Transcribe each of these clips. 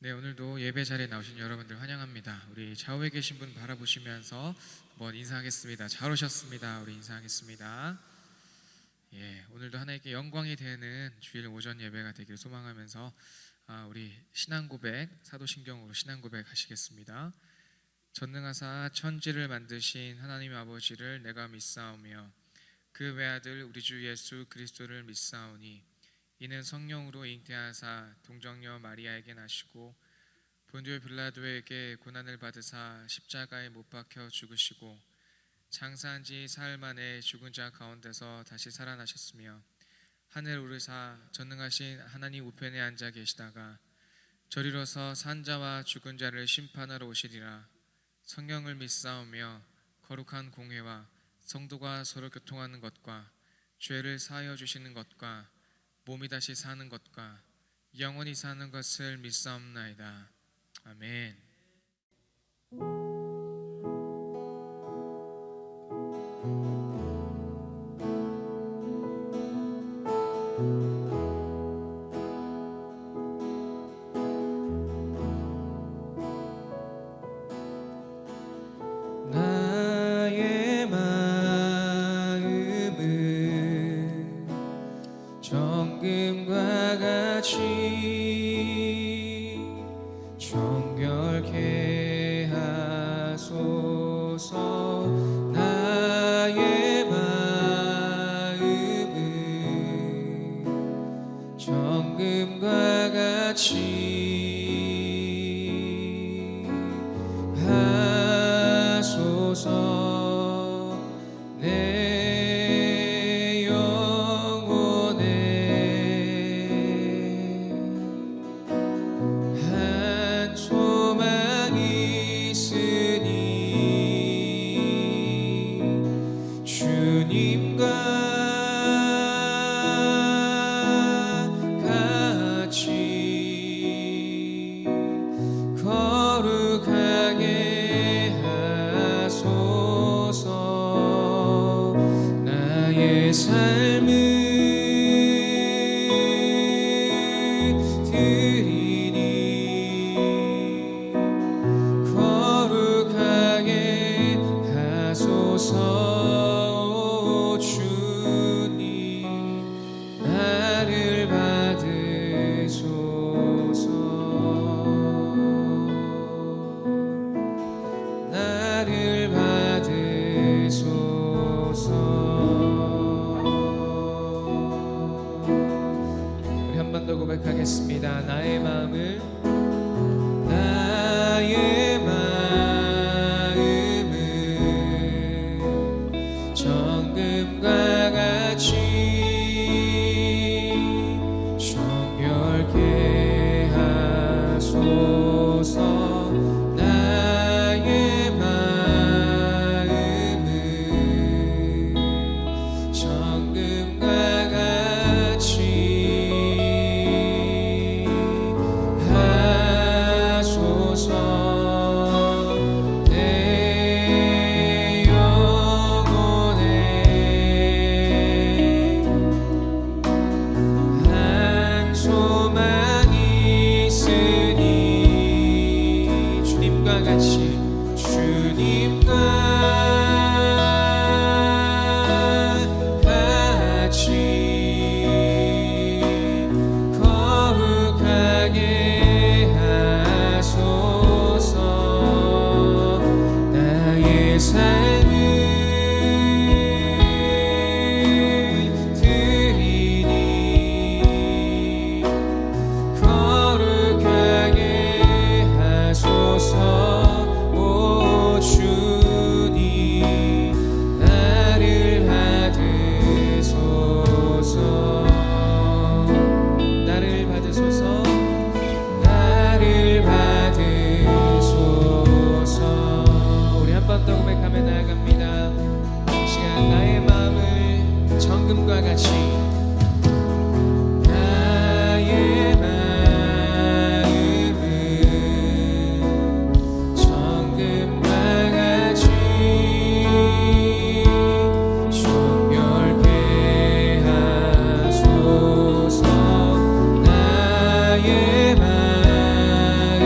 네, 오늘도 예배 자리에 나오신 여러분들 환영합니다. 우리 좌우에 계신 분 바라보시면서 한번 인사하겠습니다. 잘 오셨습니다. 우리 인사하겠습니다. 오늘도 하나님께 영광이 되는 주일 오전 예배가 되기를 소망하면서 우리 신앙고백, 사도신경으로 신앙고백 하시겠습니다. 전능하사 천지를 만드신 하나님 아버지를 내가 믿사오며 그 외아들 우리 주 예수 그리스도를 믿사오니 이는 성령으로 잉태하사 동정녀 마리아에게 나시고 본디오 빌라도에게 고난을 받으사 십자가에 못 박혀 죽으시고 장사한 지 사흘 만에 죽은 자 가운데서 다시 살아나셨으며 하늘 오르사 전능하신 하나님 우편에 앉아 계시다가 저리로서 산 자와 죽은 자를 심판하러 오시리라. 성령을 믿사오며 거룩한 공회와 성도가 서로 교통하는 것과 죄를 사하여 주시는 것과 몸이 다시 사는 것과 영원히 사는 것을 믿사옵나이다. 아멘. 나의 마음은 정금과 같이 정결케 하소서. 나의 마음은 정금과 같이 하소서. 내 영혼에 한 소망이 있으니 주님과 같이 거룩하게 하소서. 나의 삶을 드리니 거룩하게 하소서. 오 주님 나를 받으소서. 나를 받으소서. 우리 한 번 더 고백하겠습니다. 나의 마음을 정금과 같이 정결케 하소서. 나의 마음은 정금과 같이 하소서. 내 영혼에 한 소망이 있으니 주님과 같이 거룩하게 하소서. 나의 삶을 드리니 거룩하게 하소서. 오 주님 나를 받으소서. 나를 받으소서. 나를 받으소서. 우리 한 번 더 고백하며 나아갑니다. 이 시간 나의 마음을 정금과 같이 나의 마음을 정금과 같이 정결케 하소서. 나의 마음을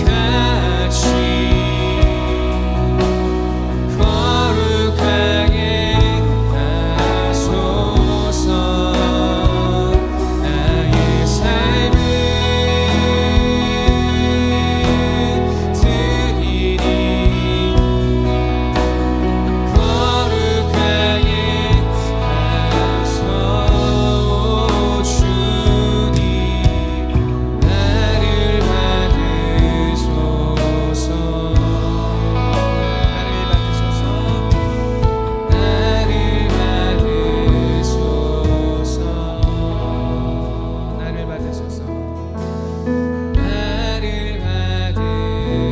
같이 거룩하게 하소서. 나의 삶을 드리니 거룩하게 하소서. 주님 나를 받으소서. 나를 받으소서. 나를 받으소서. 나를 받으소서. 나를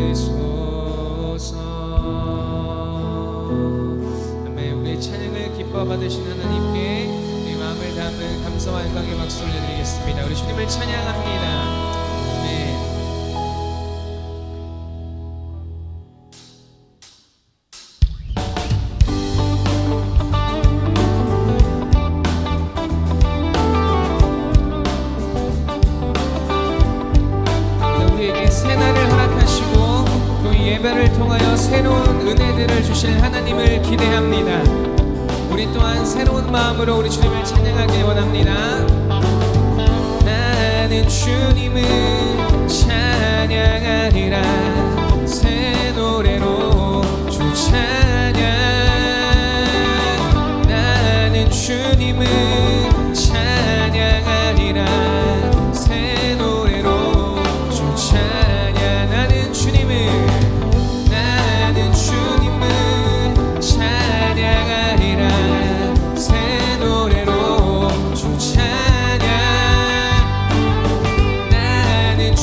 받으소서. 아멘. 우리의 찬양을 기뻐 받으신 하나님께 우리 마음을 담은 감사와 영광의 박수 올려드리겠습니다. 우리 주님을 찬양합니다. 아멘. 우리에게 새 날을 허락하시고 또 이 예배를 통하여 새로운 은혜들을 주실 하나님을 기대합니다. 우리 또한 새로운 마음으로 우리 주님을 찬양하길 원합니다. 나는 주님을 찬양하리라. 새 노래로 주 찬양. 나는 주님을 찬양하리라. 새 노래로 주 찬양. 나는 주님을 찬양하리라. 새 노래로 주 찬양. 나는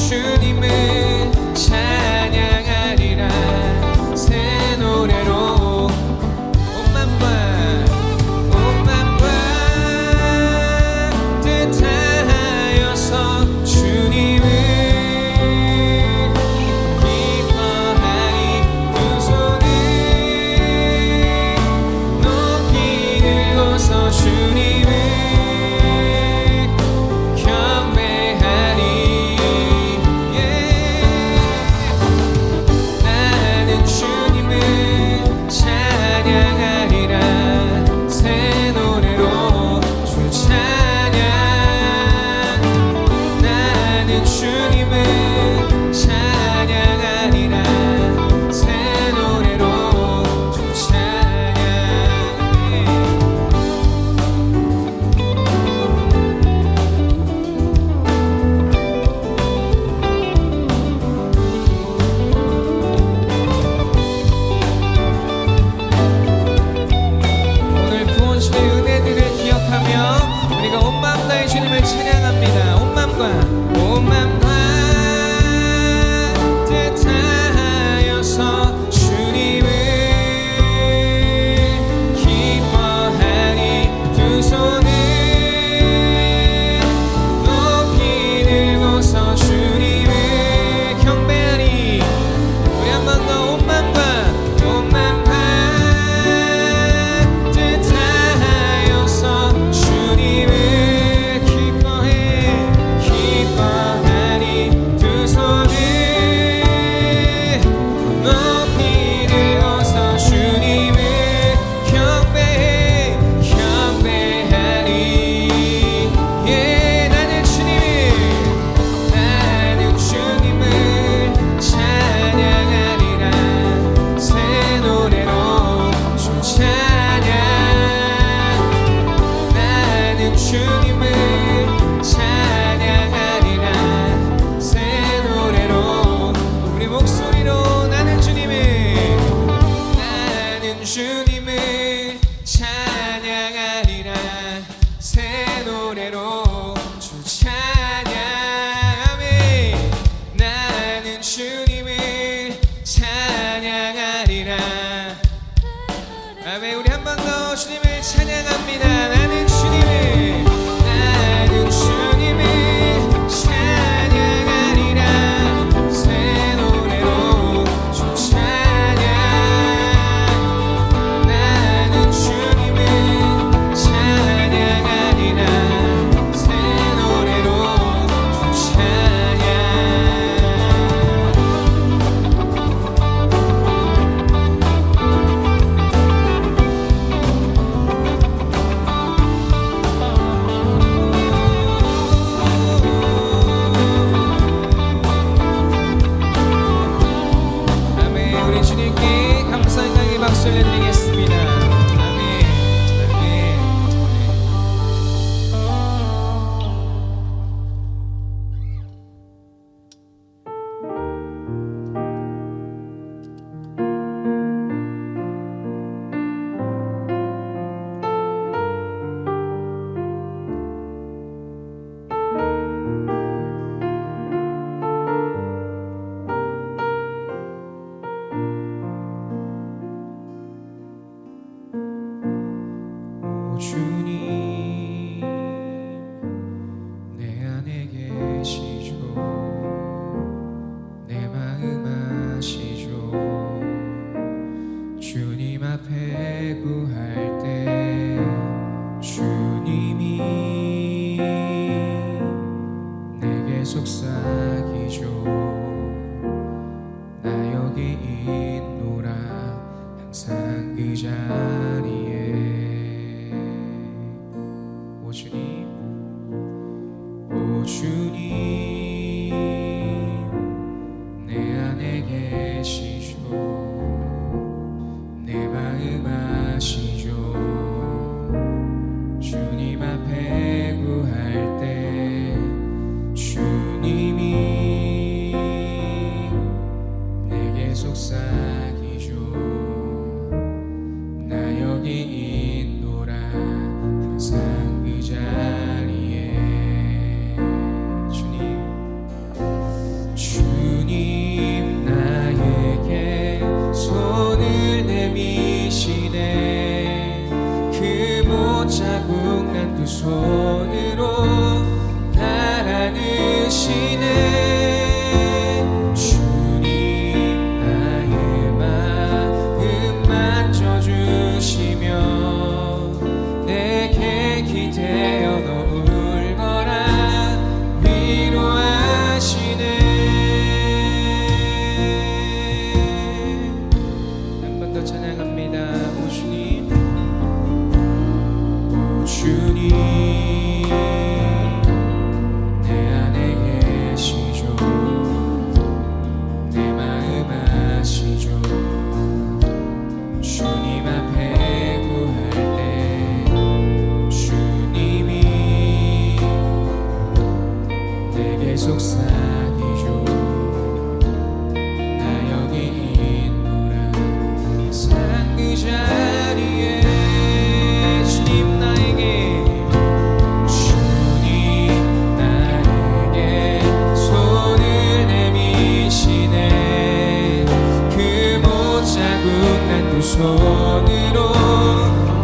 손으로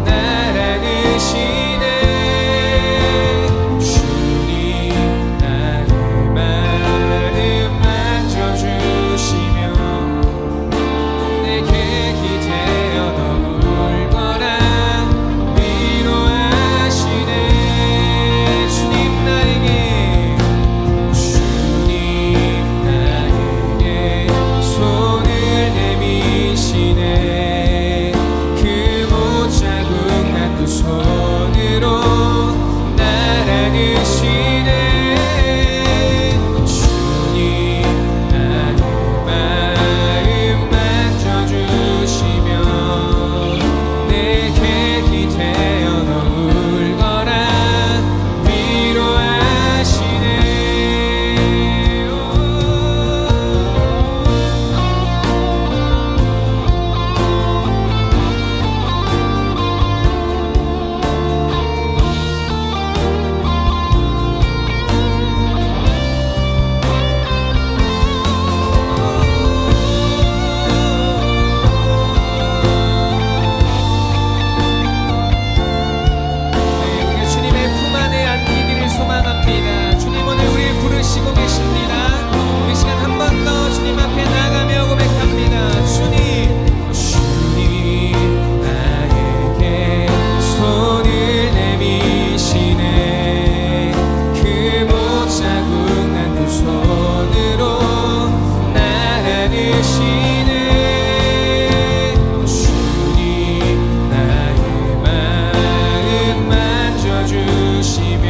날 안으시네. 주님 나의 마음 만져주시며 내게 기대어 울거라 위로하시네. 주님 나에게 손을 내미시네. 그 못 자국 난 두 손으로 날 안으시네. 주님 나의 마음 만져주시며 내게 기대어 울거라 위로하시네. 우리가 주님의 품 안에 안기기를 소망합니다. 주님 오늘 우리를 부르시고 계십니다. 우리 시간 한 번 더 주님 앞에 나가며 고백합니다. 주님 나에게 손을 내미시네. 그 못 자국 난 두 손으로 날 안으시네. 주님 나의 마음 만져주시며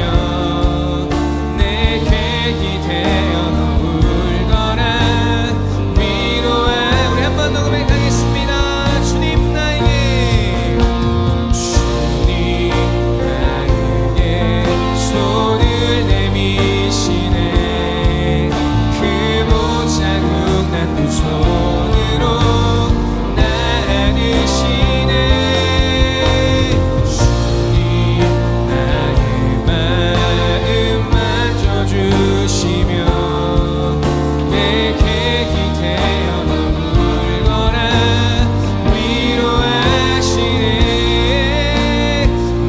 내게 기대어 울거라 위로하. 우리 한 번 더 고백하겠습니다. 주님 나에게 손을 내미시네. 그 못 자국 난 두 손으로 날 안으시네. 주님 나의 마음 만져주시며 내게 기대어 울거라 위로하시네.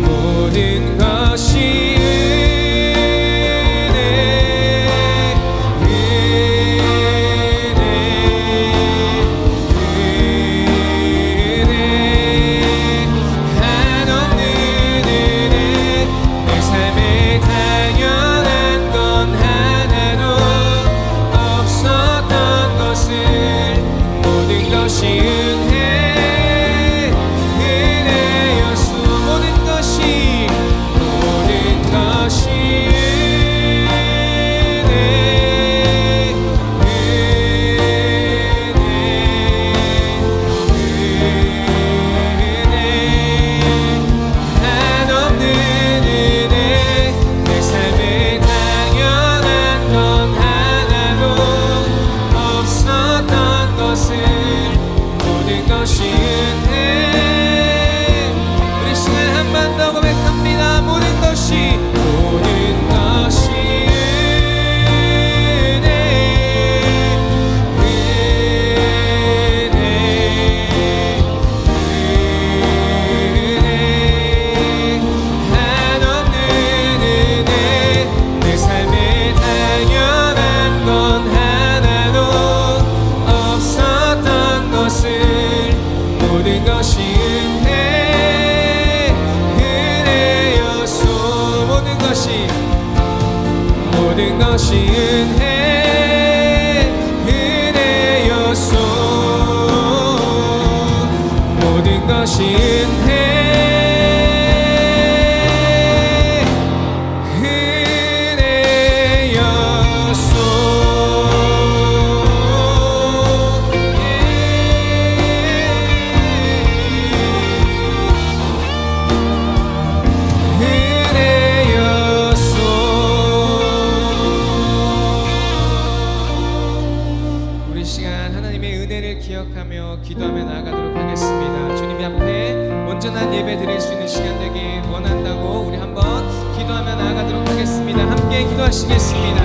모든 것이 한없는 은혜. 내 삶에 당연한 건 하나도 없었던 것을 모든 것이 은혜였소. 모든 것이 한없는 은혜. 내 삶에 당연한 건 하나도 없었던 것을 모든 것이 은혜. 우리 시간 한 번 더 고백합니다. 모든 것이 한없는 은혜. 내 삶에 당연한 건 하나도 없었던 것을 모든 것이 은혜였소. 모든 것이 은혜였소. 모든 것이 우리 시간 하나님의 은혜를 기억하며 기도하며 나아가도록 하겠습니다. 주님 앞에 온전한 예배 드릴 수 있는 시간 되길 원한다고 우리 한번 기도하며 나아가도록 하겠습니다. 함께 기도하시겠습니다.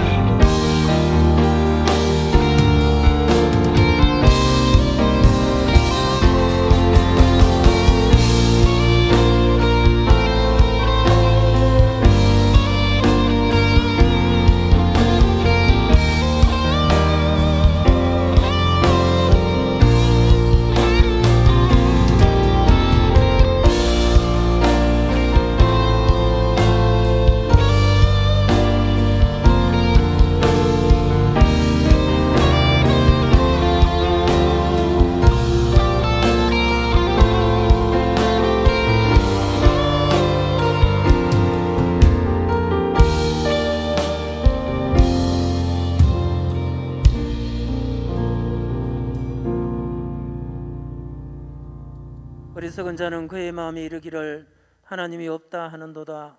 어리석은 자는 그의 마음에 이르기를 하나님이 없다 하는도다.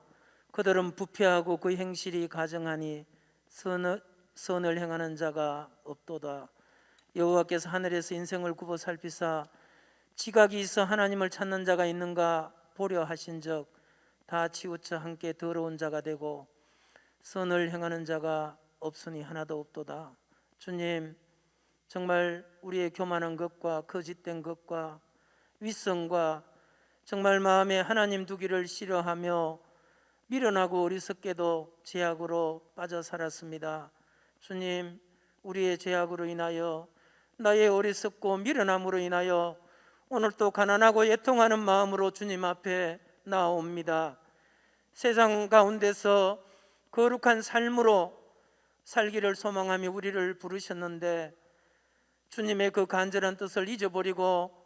그들은 부패하고 그 행실이 가증하니 선을 행하는 자가 없도다. 여호와께서 하늘에서 인생을 굽어 살피사 지각이 있어 하나님을 찾는 자가 있는가 보려 하신즉 다 치우쳐 함께 더러운 자가 되고 선을 행하는 자가 없으니 하나도 없도다. 주님, 정말 우리의 교만한 것과 거짓된 것과 윗성과 정말 마음에 하나님 두기를 싫어하며 미련하고 어리석게도 죄악으로 빠져 살았습니다. 주님, 우리의 죄악으로 인하여 나의 어리석고 미련함으로 인하여 오늘 또 가난하고 애통하는 마음으로 주님 앞에 나옵니다. 세상 가운데서 거룩한 삶으로 살기를 소망하며 우리를 부르셨는데 주님의 그 간절한 뜻을 잊어버리고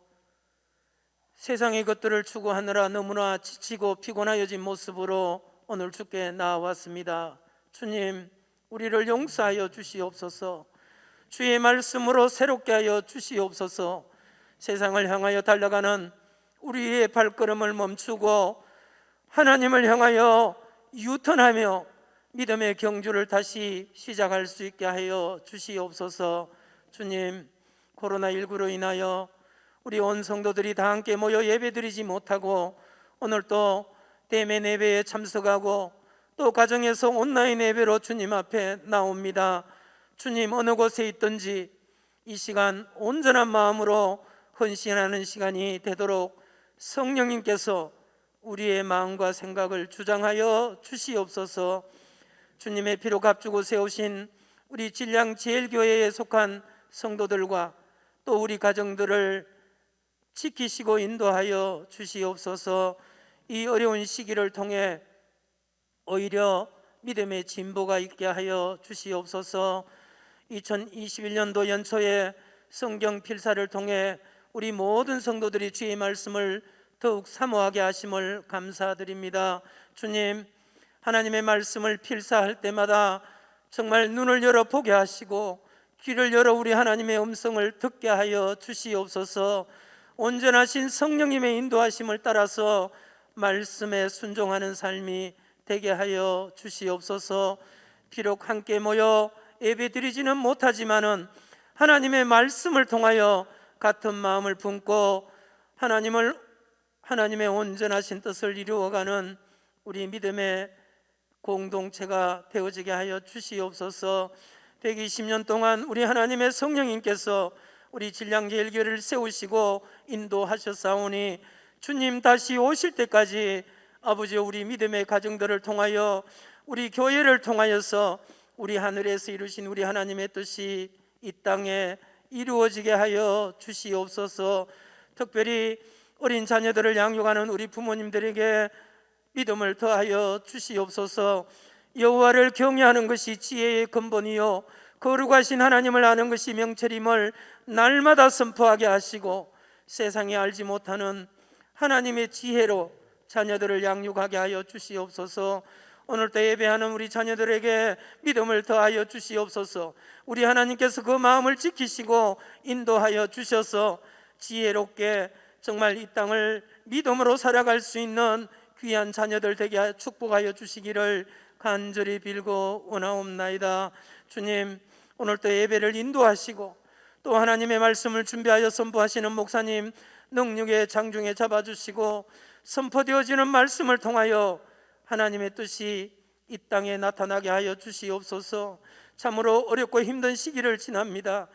세상의 것들을 추구하느라 너무나 지치고 피곤하여진 모습으로 오늘 주께 나왔습니다. 주님, 우리를 용서하여 주시옵소서. 주의 말씀으로 새롭게 하여 주시옵소서. 세상을 향하여 달려가는 우리의 발걸음을 멈추고 하나님을 향하여 유턴하며 믿음의 경주를 다시 시작할 수 있게 하여 주시옵소서. 주님, 코로나19로 인하여 우리 온 성도들이 다 함께 모여 예배드리지 못하고 오늘 또 대면 예배에 참석하고 또 가정에서 온라인 예배로 주님 앞에 나옵니다. 주님, 어느 곳에 있든지 이 시간 온전한 마음으로 헌신하는 시간이 되도록 성령님께서 우리의 마음과 생각을 주장하여 주시옵소서. 주님의 피로 값주고 세우신 우리 진량 제일교회에 속한 성도들과 또 우리 가정들을 지키시고 인도하여 주시옵소서. 이 어려운 시기를 통해 오히려 믿음의 진보가 있게 하여 주시옵소서. 2021년도 연초에 성경 필사를 통해 우리 모든 성도들이 주의 말씀을 더욱 사모하게 하심을 감사드립니다. 주님, 하나님의 말씀을 필사할 때마다 정말 눈을 열어 보게 하시고 귀를 열어 우리 하나님의 음성을 듣게 하여 주시옵소서. 온전하신 성령님의 인도하심을 따라서 말씀에 순종하는 삶이 되게 하여 주시옵소서. 비록 함께 모여 예배드리지는 못하지만은 하나님의 말씀을 통하여 같은 마음을 품고 하나님의 온전하신 뜻을 이루어가는 우리 믿음의 공동체가 되어지게 하여 주시옵소서. 120년 동안 우리 하나님의 성령님께서 우리 진량제일교회를 세우시고 인도하셨사오니 주님 다시 오실 때까지 아버지, 우리 믿음의 가정들을 통하여 우리 교회를 통하여서 우리 하늘에서 이루신 우리 하나님의 뜻이 이 땅에 이루어지게 하여 주시옵소서. 특별히 어린 자녀들을 양육하는 우리 부모님들에게 믿음을 더하여 주시옵소서. 여호와를 경외하는 것이 지혜의 근본이요 거룩하신 하나님을 아는 것이 명철임을 날마다 선포하게 하시고 세상에 알지 못하는 하나님의 지혜로 자녀들을 양육하게 하여 주시옵소서. 오늘도 예배하는 우리 자녀들에게 믿음을 더하여 주시옵소서. 우리 하나님께서 그 마음을 지키시고 인도하여 주셔서 지혜롭게 정말 이 땅을 믿음으로 살아갈 수 있는 귀한 자녀들 되게 축복하여 주시기를 간절히 빌고 원하옵나이다. 주님, 오늘도 예배를 인도하시고 또 하나님의 말씀을 준비하여 선포하시는 목사님 능력의 장중에 잡아주시고 선포되어지는 말씀을 통하여 하나님의 뜻이 이 땅에 나타나게 하여 주시옵소서. 참으로 어렵고 힘든 시기를 지납니다.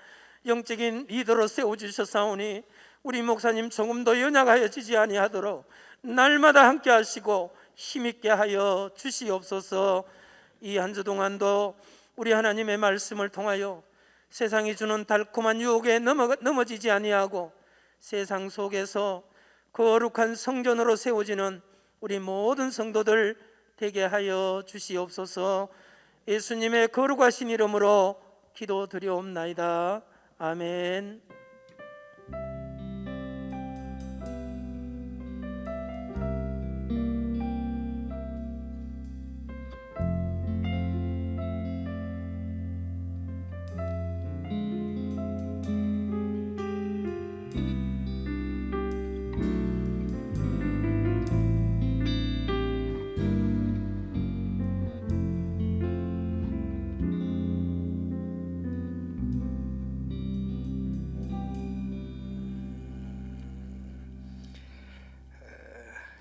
영적인 리더로 세워주셨사오니 우리 목사님 조금도 연약하여지지 아니하도록 날마다 함께 하시고 힘있게 하여 주시옵소서. 이 한 주 동안도 우리 하나님의 말씀을 통하여 세상이 주는 달콤한 유혹에 넘어지지 아니하고 세상 속에서 거룩한 성전으로 세워지는 우리 모든 성도들 되게 하여 주시옵소서. 예수님의 거룩하신 이름으로 기도드리옵나이다. 아멘.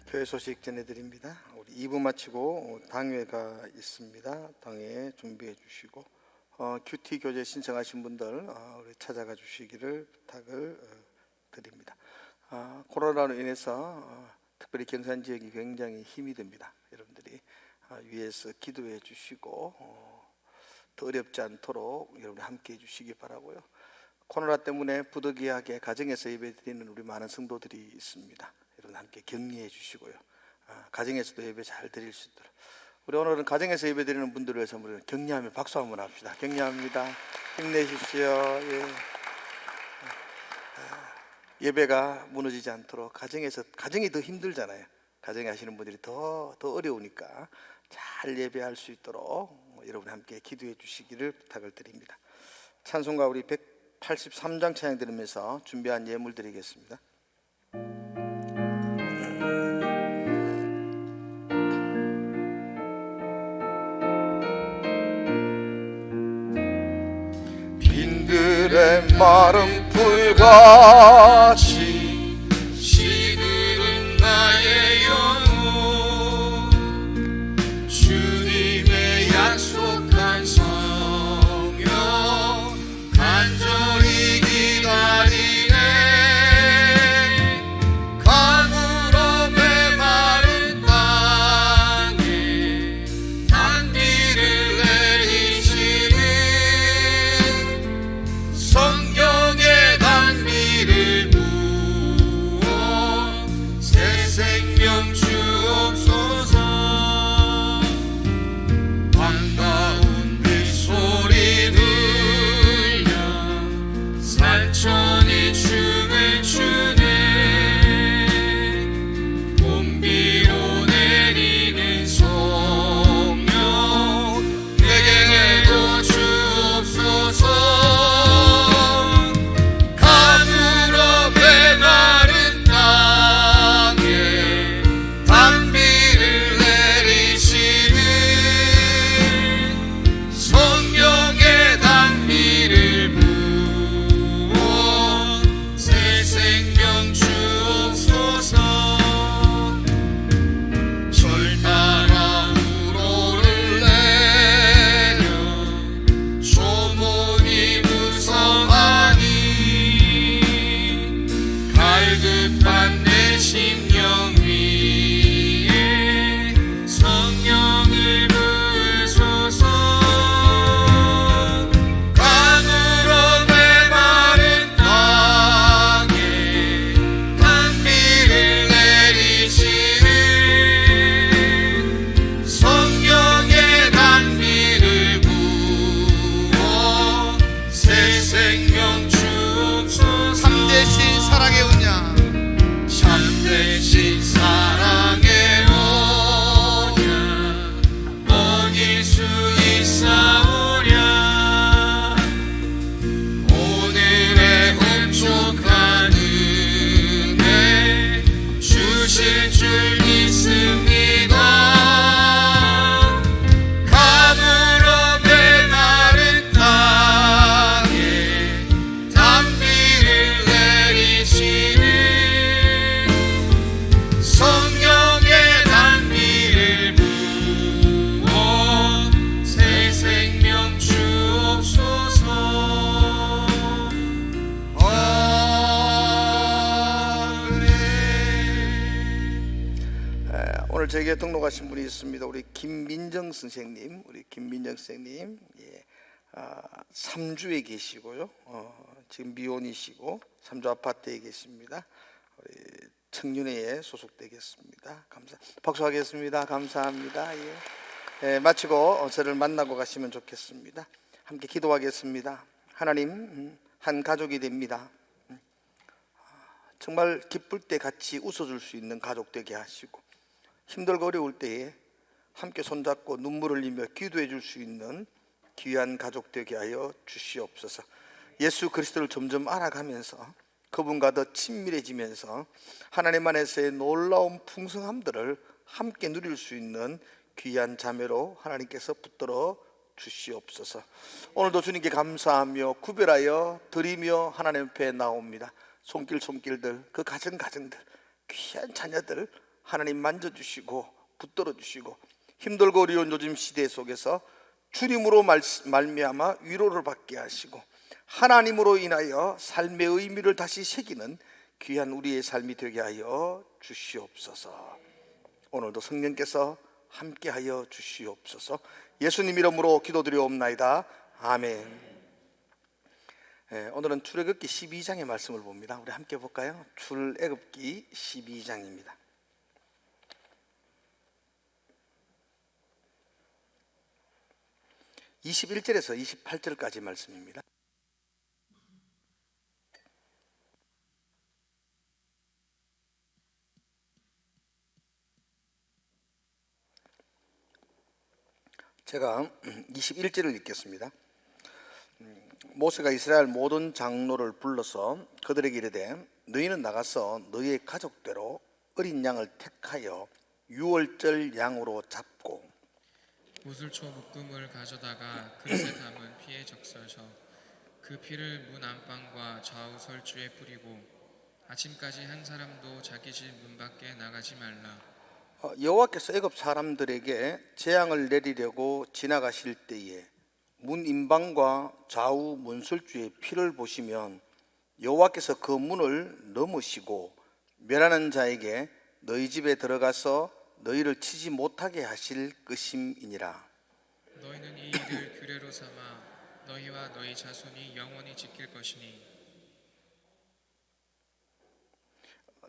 교회 소식 전해드립니다. 우리 2부 마치고 당회가 있습니다. 당회 준비해 주시고 큐티 교재 신청하신 분들 우리 찾아가 주시기를 부탁을 드립니다. 코로나로 인해서 특별히 경산 지역이 굉장히 힘이 듭니다. 여러분들이 위에서 기도해 주시고 더 어렵지 않도록 여러분 함께 해 주시기 바라고요. 코로나 때문에 부득이하게 가정에서 예배드리는 우리 많은 성도들이 있습니다. 여러분 함께 격려해 주시고요. 가정에서도 예배 잘 드릴 수 있도록. 우리 오늘은 가정에서 예배 드리는 분들을 위해서 우리 격려하며 박수 한번 합시다. 격려합니다. 힘내십시오. 예배가 무너지지 않도록 가정이 더 힘들잖아요. 가정에 하시는 분들이 더 어려우니까 잘 예배할 수 있도록 여러분 함께 기도해 주시기를 부탁을 드립니다. 찬송가 우리 183장 찬양 들으면서 준비한 예물 드리겠습니다. 빈들의 마른 풀같이 시들은 나의 영혼 주님의 약속한 성령 간절히 기다리네 강으로 메마른 땅에 단비를 내리시는 성령의 단비를 부어 새 생명 주옵소서 반가운 빗소리 들려 산천이 춤을 추네 봄비로 내리는 성령 내게도 주옵소서 강으로 메마른 땅에 단비를 내리시는 성령의 단비를 부어 새 생명 주옵소서 절 따라 우로를 내려 조목이 무성하니 갈급한 내 심령 위에 성령을 부으소서 강으로 메마른 땅에 단비를 내리시는 성령의 단비를 부어 새 생명 주옵소서 참되신 사랑의 은양 참되신 사랑의 언약 어길 수 있사오랴 오늘의 흡족한 은혜 주실 줄 믿습니다 강으로 메마른 땅에 단비를 내리시는 성령의 단비를 부어 새 생명 주옵소서 오늘 저에게 등록하신 분이 있습니다. 우리 김민정 선생님, 예, 3주에 계시고요. 지금 미혼이시고 3주 아파트에 계십니다. 우리 청년회에 소속되겠습니다. 박수하겠습니다. 감사합니다. 예, 마치고 저를 만나고 가시면 좋겠습니다. 함께 기도하겠습니다. 하나님, 한 가족이 됩니다. 정말 기쁠 때 같이 웃어줄 수 있는 가족 되게 하시고 힘들고 어려울 때에 함께 손잡고 눈물 흘리며 기도해 줄 수 있는 귀한 가족 되게 하여 주시옵소서. 예수 그리스도를 점점 알아가면서 그분과 더 친밀해지면서 하나님 안에서의 놀라운 풍성함들을 함께 누릴 수 있는 귀한 자매로 하나님께서 붙들어 주시옵소서. 오늘도 주님께 감사하며 구별하여 드리며 하나님 앞에 나옵니다. 손길들 그 가정들 귀한 자녀들 하나님 만져주시고 붙들어 주시고 힘들고 어려운 요즘 시대 속에서 주님으로 말미암아 위로를 받게 하시고 하나님으로 인하여 삶의 의미를 다시 새기는 귀한 우리의 삶이 되게 하여 주시옵소서. 오늘도 성령께서 함께하여 주시옵소서. 예수님 이름으로 기도드리옵나이다. 아멘. 오늘은 출애굽기 12장의 말씀을 봅니다. 우리 함께 볼까요? 출애굽기 12장입니다. 21절에서 28절까지 말씀입니다. 제가 21절을 읽겠습니다. 모세가 이스라엘 모든 장로를 불러서 그들에게 이르되 너희는 나가서 너희의 가족대로 어린 양을 택하여 유월절 양으로 잡고 우슬초 묶음을 가져다가 그릇에 담은 피에 적셔서 그 피를 문 안방과 좌우 설주에 뿌리고 아침까지 한 사람도 자기 집 문 밖에 나가지 말라. 여호와께서 애굽 사람들에게 재앙을 내리려고 지나가실 때에 문 인방과 좌우 문설주의 피를 보시면 여호와께서 그 문을 넘으시고 멸하는 자에게 너희 집에 들어가서 너희를 치지 못하게 하실 것임이니라. 너희는 이 일을 규례로 삼아 너희와 너희 자손이 영원히 지킬 것이니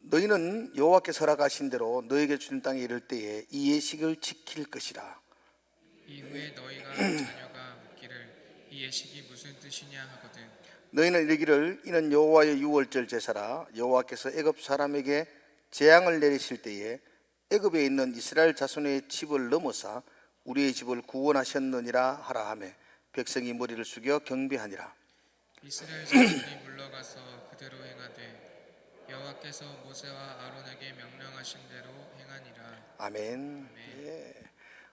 너희는 여호와께서 허락하신 대로 너희에게 주는 땅에 이를 때에 이 예식을 지킬 것이라. 이후에 너희가 자녀가 묻기를 이 예식이 무슨 뜻이냐 하거든 너희는 이르기를 이는 여호와의 유월절 제사라. 여호와께서 애굽 사람에게 재앙을 내리실 때에 애굽에 있는 이스라엘 자손의 집을 넘어사 우리의 집을 구원하셨느니라 하라 하매 백성이 머리를 숙여 경배하니라. 이스라엘 자손이 물러가서 그대로 행하되 여호와께서 모세와 아론에게 명령하신 대로 행하니라. 아멘. 예.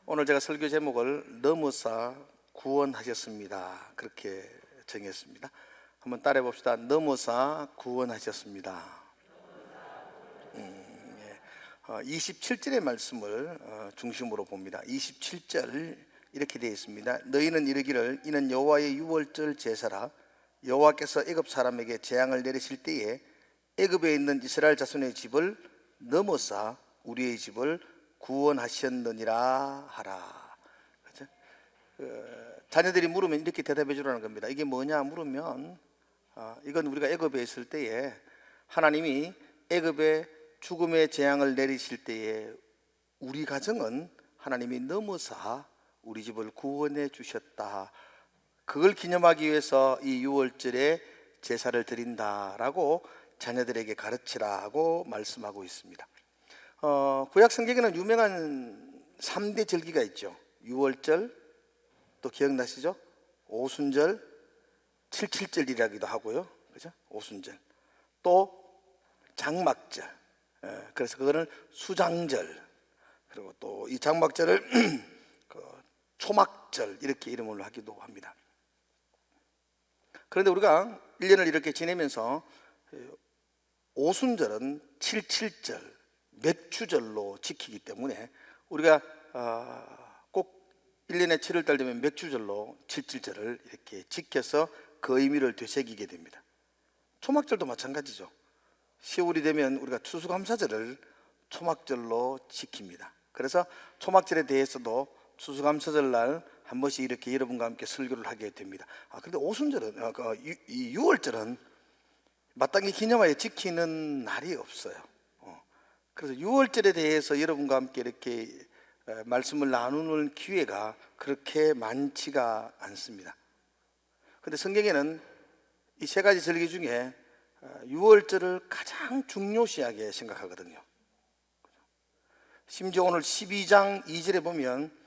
오늘 제가 설교 제목을 넘어사 구원하셨습니다 그렇게 정했습니다. 한번 따라해 봅시다. 넘어사 구원하셨습니다. 27절의 말씀을 중심으로 봅니다. 27절 이렇게 되어 있습니다. 너희는 이르기를 이는 여호와의 유월절 제사라. 여호와께서 애굽 사람에게 재앙을 내리실 때에 애굽에 있는 이스라엘 자손의 집을 넘어사 우리의 집을 구원하셨느니라 하라. 그렇죠? 자녀들이 물으면 이렇게 대답해 주라는 겁니다. 이게 뭐냐 물으면 이건 우리가 애굽에 있을 때에 하나님이 애굽에 죽음의 재앙을 내리실 때에 우리 가정은 하나님이 넘어사 우리 집을 구원해 주셨다. 그걸 기념하기 위해서 이 유월절에 제사를 드린다라고 자녀들에게 가르치라고 말씀하고 있습니다. 구약 성경에는 유명한 3대 절기가 있죠. 유월절, 또 기억나시죠? 오순절, 칠칠절이라기도 하고요. 그죠? 오순절. 또 장막절. 그래서 그거는 수장절. 그리고 또 이 장막절을 초막절 이렇게 이름을 하기도 합니다. 그런데 우리가 1년을 이렇게 지내면서 오순절은 칠칠절, 맥주절로 지키기 때문에 우리가 꼭 1년에 7월달 되면 맥주절로 칠칠절을 이렇게 지켜서 그 의미를 되새기게 됩니다. 초막절도 마찬가지죠. 10월이 되면 우리가 추수감사절을 초막절로 지킵니다. 그래서 초막절에 대해서도 추수감사절 날 한 번씩 이렇게 여러분과 함께 설교를 하게 됩니다. 그런데 오순절은 이 6월절은 마땅히 기념하여 지키는 날이 없어요. 그래서 6월절에 대해서 여러분과 함께 이렇게 말씀을 나누는 기회가 그렇게 많지가 않습니다. 그런데 성경에는 이 세 가지 절기 중에 6월절을 가장 중요시하게 생각하거든요. 심지어 오늘 12장 2절에 보면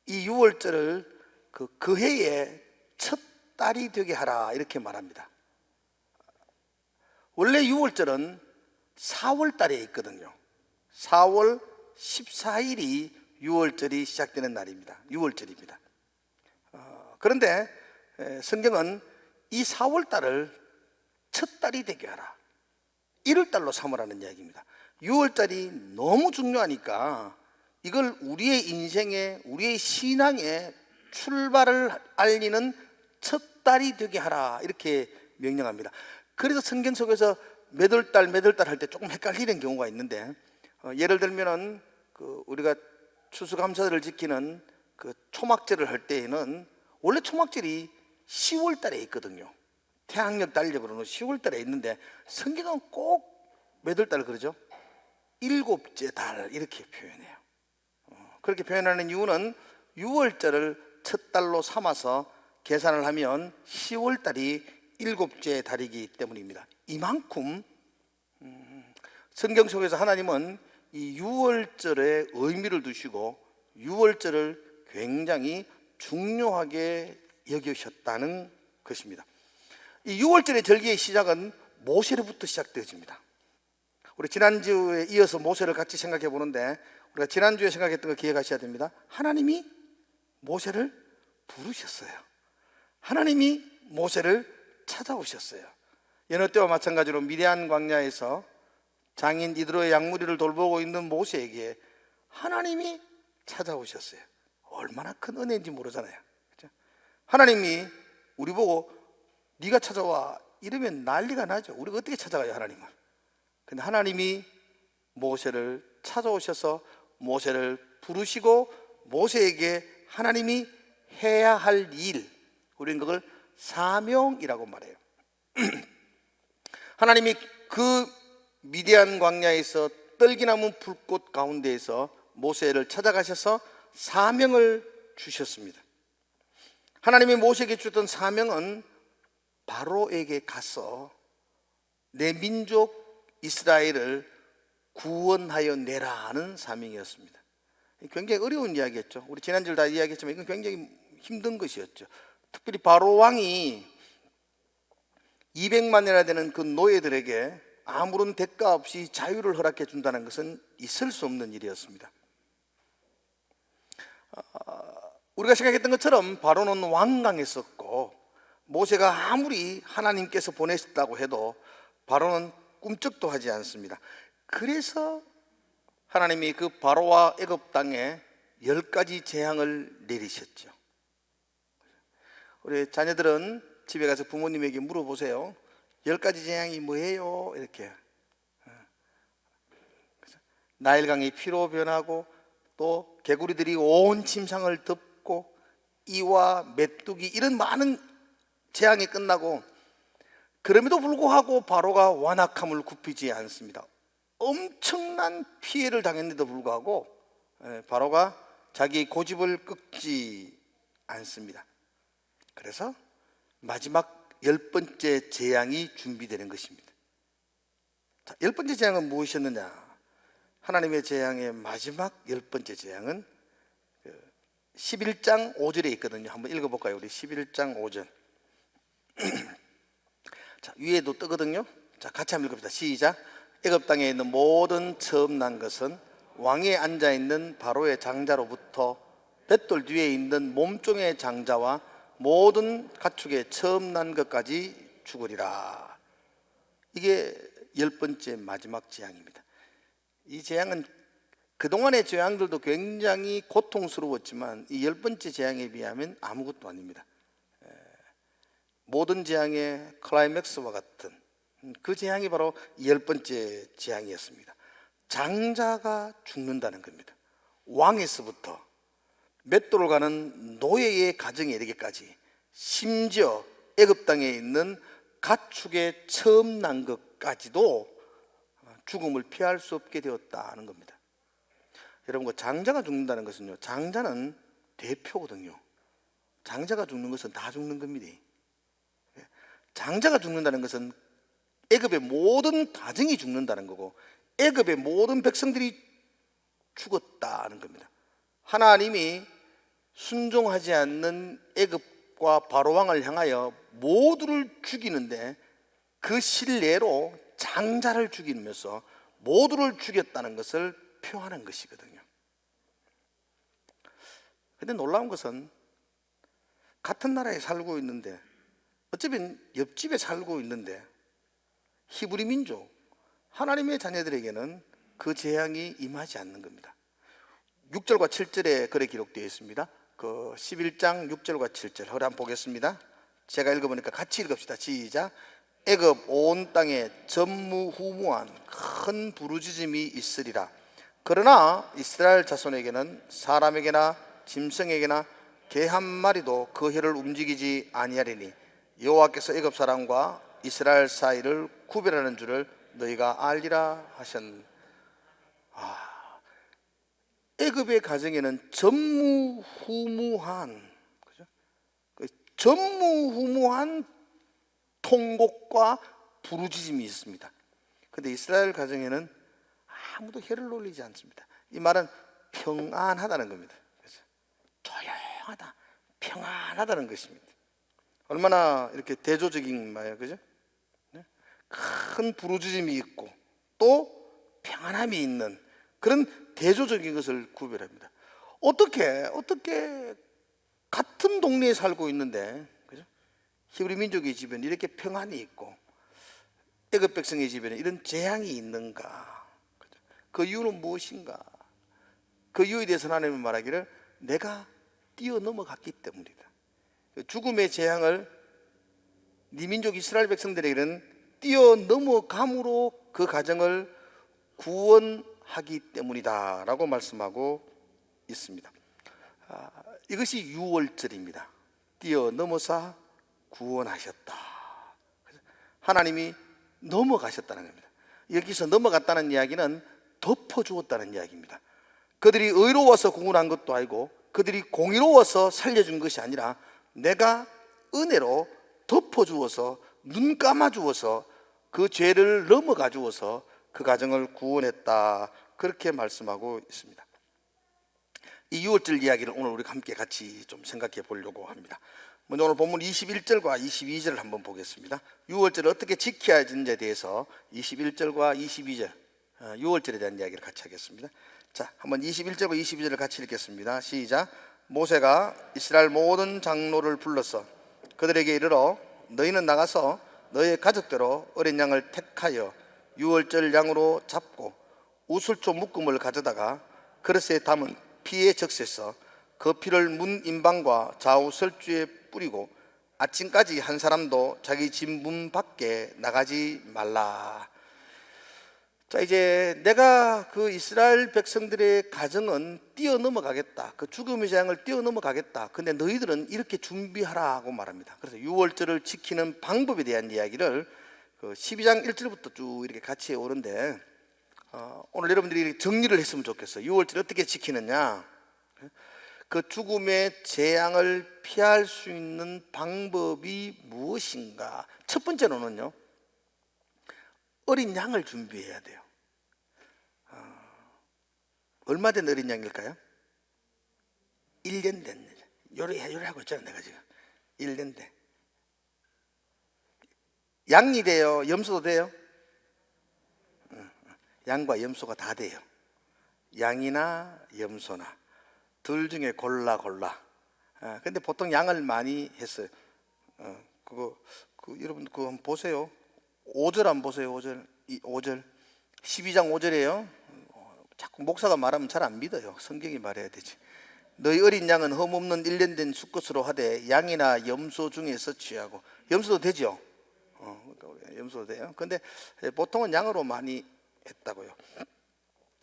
이 6월절을 그 해의 첫 달이 되게 하라 이렇게 말합니다. 원래 6월절은 4월 달에 있거든요. 4월 14일이 6월절이 시작되는 날입니다. 6월절입니다. 그런데 성경은 이 4월 달을 첫 달이 되게 하라 1월달로 삼으라는 이야기입니다. 6월달이 너무 중요하니까 이걸 우리의 인생에, 우리의 신앙에 출발을 알리는 첫 달이 되게 하라, 이렇게 명령합니다. 그래서 성경 속에서 몇 월달 할 때 조금 헷갈리는 경우가 있는데, 예를 들면은 우리가 추수감사절을 지키는 그 초막절을 할 때에는 원래 초막절이 10월 달에 있거든요. 태양력 달력으로는 10월 달에 있는데 성경은 꼭 몇 월 달 그러죠? 7째 달 이렇게 표현해요. 그렇게 표현하는 이유는 6월절을 첫 달로 삼아서 계산을 하면 10월 달이 7째 달이기 때문입니다. 이만큼 성경 속에서 하나님은 이 6월절에 의미를 두시고 6월절을 굉장히 중요하게 여기셨다는 것입니다. 이 6월절의 절기의 시작은 모세로부터 시작되어집니다. 우리 지난주에 이어서 모세를 같이 생각해 보는데, 우리가 지난주에 생각했던 거 기억하셔야 됩니다. 하나님이 모세를 부르셨어요. 하나님이 모세를 찾아오셨어요. 여느 때와 마찬가지로 미디안 광야에서 장인 이드로의 양무리를 돌보고 있는 모세에게 하나님이 찾아오셨어요. 얼마나 큰 은혜인지 모르잖아요. 그렇죠? 하나님이 우리 보고 네가 찾아와 이러면 난리가 나죠. 우리가 어떻게 찾아가요, 하나님은? 근데 하나님이 모세를 찾아오셔서 모세를 부르시고 모세에게 하나님이 해야 할 일, 우리는 그걸 사명이라고 말해요. 하나님이 그 미디안 광야에서 떨기나무 불꽃 가운데에서 모세를 찾아가셔서 사명을 주셨습니다. 하나님이 모세에게 주던 사명은 바로에게 가서 내 민족 이스라엘을 구원하여 내라는 사명이었습니다. 굉장히 어려운 이야기였죠. 우리 지난주에 다 이야기했지만 이건 굉장히 힘든 것이었죠. 특별히 바로 왕이 200만이나 되는 그 노예들에게 아무런 대가 없이 자유를 허락해 준다는 것은 있을 수 없는 일이었습니다. 우리가 생각했던 것처럼 바로는 완강했었고, 모세가 아무리 하나님께서 보내셨다고 해도 바로는 꿈쩍도 하지 않습니다. 그래서 하나님이 그 바로와 애굽 땅에 10가지 재앙을 내리셨죠. 우리 자녀들은 집에 가서 부모님에게 물어보세요. 10가지 재앙이 뭐예요? 이렇게. 나일강이 피로 변하고, 또 개구리들이 온 침상을 덮고, 이와 메뚜기, 이런 많은 재앙이 끝나고, 그럼에도 불구하고 바로가 완악함을 굽히지 않습니다. 엄청난 피해를 당했는데도 불구하고 바로가 자기 고집을 꺾지 않습니다. 그래서 마지막 10번째 재앙이 준비되는 것입니다. 자, 10번째 재앙은 무엇이었느냐? 하나님의 재앙의 마지막 10번째 재앙은 11장 5절에 있거든요. 한번 읽어볼까요? 우리 11장 5절. 자, 위에도 뜨거든요. 자, 같이 한번 읽읍시다. 시작. 애굽 땅에 있는 모든 처음 난 것은 왕에 앉아 있는 바로의 장자로부터 뱃돌 뒤에 있는 몸종의 장자와 모든 가축의 처음 난 것까지 죽으리라. 이게 10번째 마지막 재앙입니다. 이 재앙은 그동안의 재앙들도 굉장히 고통스러웠지만 이 10번째 재앙에 비하면 아무것도 아닙니다. 모든 재앙의 클라이맥스와 같은 그 재앙이 바로 10번째 재앙이었습니다. 장자가 죽는다는 겁니다. 왕에서부터 맷돌을 가는 노예의 가정에 이르기까지, 심지어 애굽 땅에 있는 가축의 처음 난 것까지도 죽음을 피할 수 없게 되었다는 겁니다. 여러분, 그 장자가 죽는다는 것은요, 장자는 대표거든요. 장자가 죽는 것은 다 죽는 겁니다. 장자가 죽는다는 것은 애굽의 모든 가정이 죽는다는 거고, 애굽의 모든 백성들이 죽었다는 겁니다. 하나님이 순종하지 않는 애굽과 바로왕을 향하여 모두를 죽이는데 그 실례로 장자를 죽이면서 모두를 죽였다는 것을 표하는 것이거든요. 그런데 놀라운 것은 같은 나라에 살고 있는데, 어쩌면 옆집에 살고 있는데 히브리 민족, 하나님의 자녀들에게는 그 재앙이 임하지 않는 겁니다. 6절과 7절에 그래 기록되어 있습니다. 그 11장 6절과 7절 허리 한번 보겠습니다. 제가 읽어보니까 같이 읽읍시다. 시작. 애굽 온 땅에 전무후무한 큰 부르짖음이 있으리라. 그러나 이스라엘 자손에게는 사람에게나 짐승에게나 개 한 마리도 그 혀를 움직이지 아니하리니 여호와께서 애굽 사람과 이스라엘 사이를 구별하는 줄을 너희가 알리라 하셨는. 애굽의 가정에는 전무후무한, 그죠? 전무후무한 통곡과 부르짖음이 있습니다. 그런데 이스라엘 가정에는 아무도 혀를 놀리지 않습니다. 이 말은 평안하다는 겁니다. 그래서 조용하다, 평안하다는 것입니다. 얼마나 이렇게 대조적인 말이에요, 그죠? 큰 부르짖음이 있고 또 평안함이 있는 그런 대조적인 것을 구별합니다. 어떻게 같은 동네에 살고 있는데, 그죠? 히브리 민족의 집에는 이렇게 평안이 있고 애굽 백성의 집에는 이런 재앙이 있는가? 그죠? 그 이유는 무엇인가? 그 이유에 대해서 하나님은 말하기를 내가 뛰어넘어갔기 때문이다. 죽음의 재앙을 네 민족 이스라엘 백성들에게는 뛰어넘어감으로 그 가정을 구원하기 때문이다 라고 말씀하고 있습니다. 이것이 6월절입니다. 뛰어넘어서 구원하셨다. 하나님이 넘어가셨다는 겁니다. 여기서 넘어갔다는 이야기는 덮어주었다는 이야기입니다. 그들이 의로워서 구원한 것도 아니고 그들이 공의로워서 살려준 것이 아니라 내가 은혜로 덮어주어서 눈 감아주어서 그 죄를 넘어가 주어서 그 가정을 구원했다, 그렇게 말씀하고 있습니다. 이 6월절 이야기를 오늘 우리 함께 같이 좀 생각해 보려고 합니다. 먼저 오늘 본문 21절과 22절을 한번 보겠습니다. 6월절을 어떻게 지켜야 하는지에 대해서 21절과 22절 6월절에 대한 이야기를 같이 하겠습니다. 자, 한번 21절과 22절을 같이 읽겠습니다. 시작. 모세가 이스라엘 모든 장로를 불러서 그들에게 이르러 너희는 나가서 너희의 가족대로 어린 양을 택하여 6월절 양으로 잡고 우슬초 묶음을 가져다가 그릇에 담은 피의 적셔서 그 피를 문 임방과 좌우 설주에 뿌리고 아침까지 한 사람도 자기 집 문 밖에 나가지 말라. 자, 이제 내가 그 이스라엘 백성들의 가정은 뛰어넘어가겠다, 그 죽음의 재앙을 뛰어넘어가겠다, 근데 너희들은 이렇게 준비하라고 말합니다. 그래서 6월절을 지키는 방법에 대한 이야기를 그 12장 1절부터 쭉 이렇게 같이 오는데 오늘 여러분들이 정리를 했으면 좋겠어요. 6월절 어떻게 지키느냐, 그 죽음의 재앙을 피할 수 있는 방법이 무엇인가. 첫 번째로는요, 어린 양을 준비해야 돼요. 얼마 된 어린 양일까요? 1년 된, 요리하고 있잖아 내가 지금. 1년 된 양이 돼요? 염소도 돼요? 양과 염소가 다 돼요. 양이나 염소나 둘 중에 골라. 근데 보통 양을 많이 했어요. 여러분 그거 한번 보세요. 5절 한번 보세요. 5절 12장 5절이에요. 자꾸 목사가 말하면 잘 안 믿어요. 성경이 말해야 되지. 너희 어린 양은 흠없는 1년 된 수컷으로 하되 양이나 염소 중에서 취하고. 염소도 되죠? 염소도 돼요. 근데 보통은 양으로 많이 했다고요.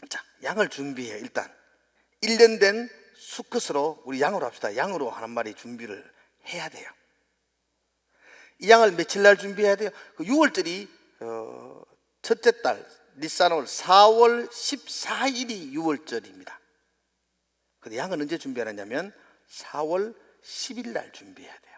자, 양을 준비해. 일단 1년 된 수컷으로 우리 양으로 합시다. 양으로 한 마리 준비를 해야 돼요. 이 양을 며칠 날 준비해야 돼요? 그 6월절이 첫째 달 니산월 4월 14일이 6월절입니다. 근데 양은 언제 준비하느냐면 4월 10일 날 준비해야 돼요.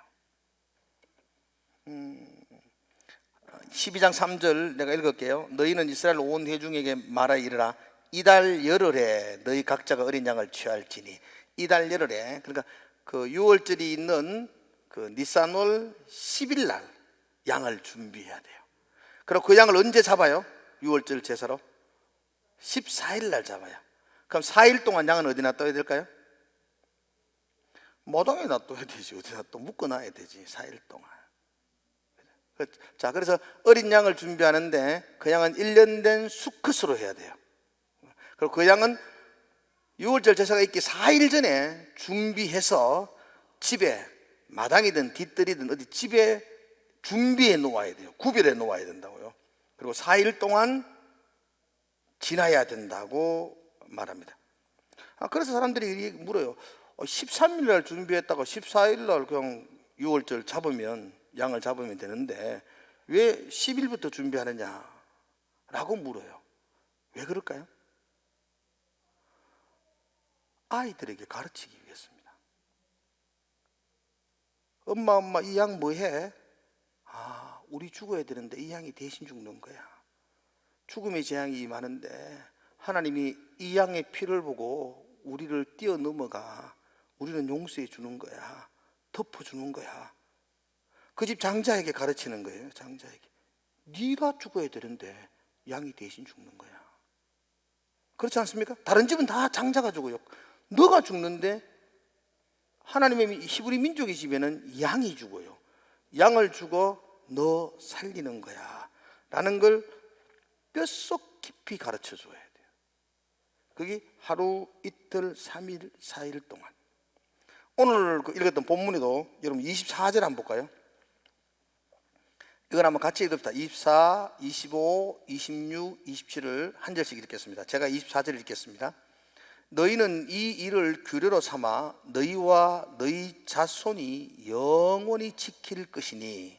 12장 3절 내가 읽을게요. 너희는 이스라엘 온 회중에게 말하여 이르라. 이달 열흘에 너희 각자가 어린 양을 취할지니. 이달 열흘에, 그러니까 그 6월절이 있는 그 니산월 10일 날 양을 준비해야 돼요. 그리고 그 양을 언제 잡아요? 6월절 제사로 14일 날 잡아요. 그럼 4일 동안 양은 어디 놔둬야 될까요? 모당에 놔둬야 되지. 어디 놔둬? 묶어놔야 되지. 4일 동안. 자, 그래서 어린 양을 준비하는데 그 양은 1년 된 수컷으로 해야 돼요. 그리고 그 양은 유월절 제사가 있기 4일 전에 준비해서 집에 마당이든 뒷뜰이든 어디 집에 준비해 놓아야 돼요. 구별해 놓아야 된다고요. 그리고 4일 동안 지나야 된다고 말합니다. 그래서 사람들이 물어요. 13일 날 준비했다가 14일 날 그냥 유월절 잡으면, 양을 잡으면 되는데 왜 10일부터 준비하느냐 라고 물어요. 왜 그럴까요? 아이들에게 가르치기 위해서입니다. 엄마 이 양 뭐해? 우리 죽어야 되는데 이 양이 대신 죽는 거야. 죽음의 재앙이 임하는데 하나님이 이 양의 피를 보고 우리를 뛰어넘어가 우리는 용서해 주는 거야. 덮어주는 거야. 그 집 장자에게 가르치는 거예요. 장자에게. 네가 죽어야 되는데 양이 대신 죽는 거야. 그렇지 않습니까? 다른 집은 다 장자가 죽어요. 너가 죽는데 하나님의 히브리 민족의 집에는 양이 죽어요. 양을 죽어 너 살리는 거야 라는 걸 뼛속 깊이 가르쳐 줘야 돼요. 그게 하루, 이틀, 3일, 4일 동안. 오늘 읽었던 본문에도 여러분 24절 한번 볼까요? 이건 한번 같이 읽읍시다. 24, 25, 26, 27을 한 절씩 읽겠습니다. 제가 24절 읽겠습니다. 너희는 이 일을 규례로 삼아 너희와 너희 자손이 영원히 지킬 것이니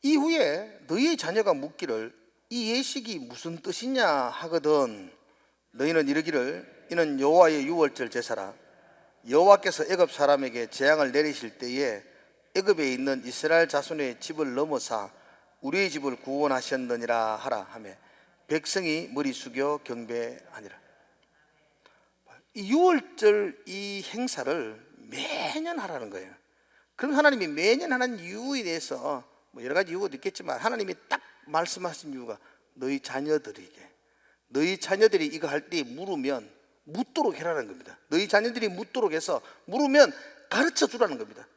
이후에 너희의 자녀가 묻기를 이 예식이 무슨 뜻이냐 하거든 너희는 이르기를 이는 여호와의 유월절 제사라. 여호와께서 애굽 사람에게 재앙을 내리실 때에 애굽에 있는 이스라엘 자손의 집을 넘어사 우리의 집을 구원하셨느니라 하라 하며 백성이 머리 숙여 경배하니라. 이 유월절 이 행사를 매년 하라는 거예요. 그럼 하나님이 매년 하는 이유에 대해서 뭐 여러 가지 이유가 있겠지만 하나님이 딱 말씀하신 이유가 너희 자녀들이 이거 할 때 물으면 묻도록 해라는 겁니다. 너희 자녀들이 묻도록 해서 물으면 가르쳐 주라는 겁니다.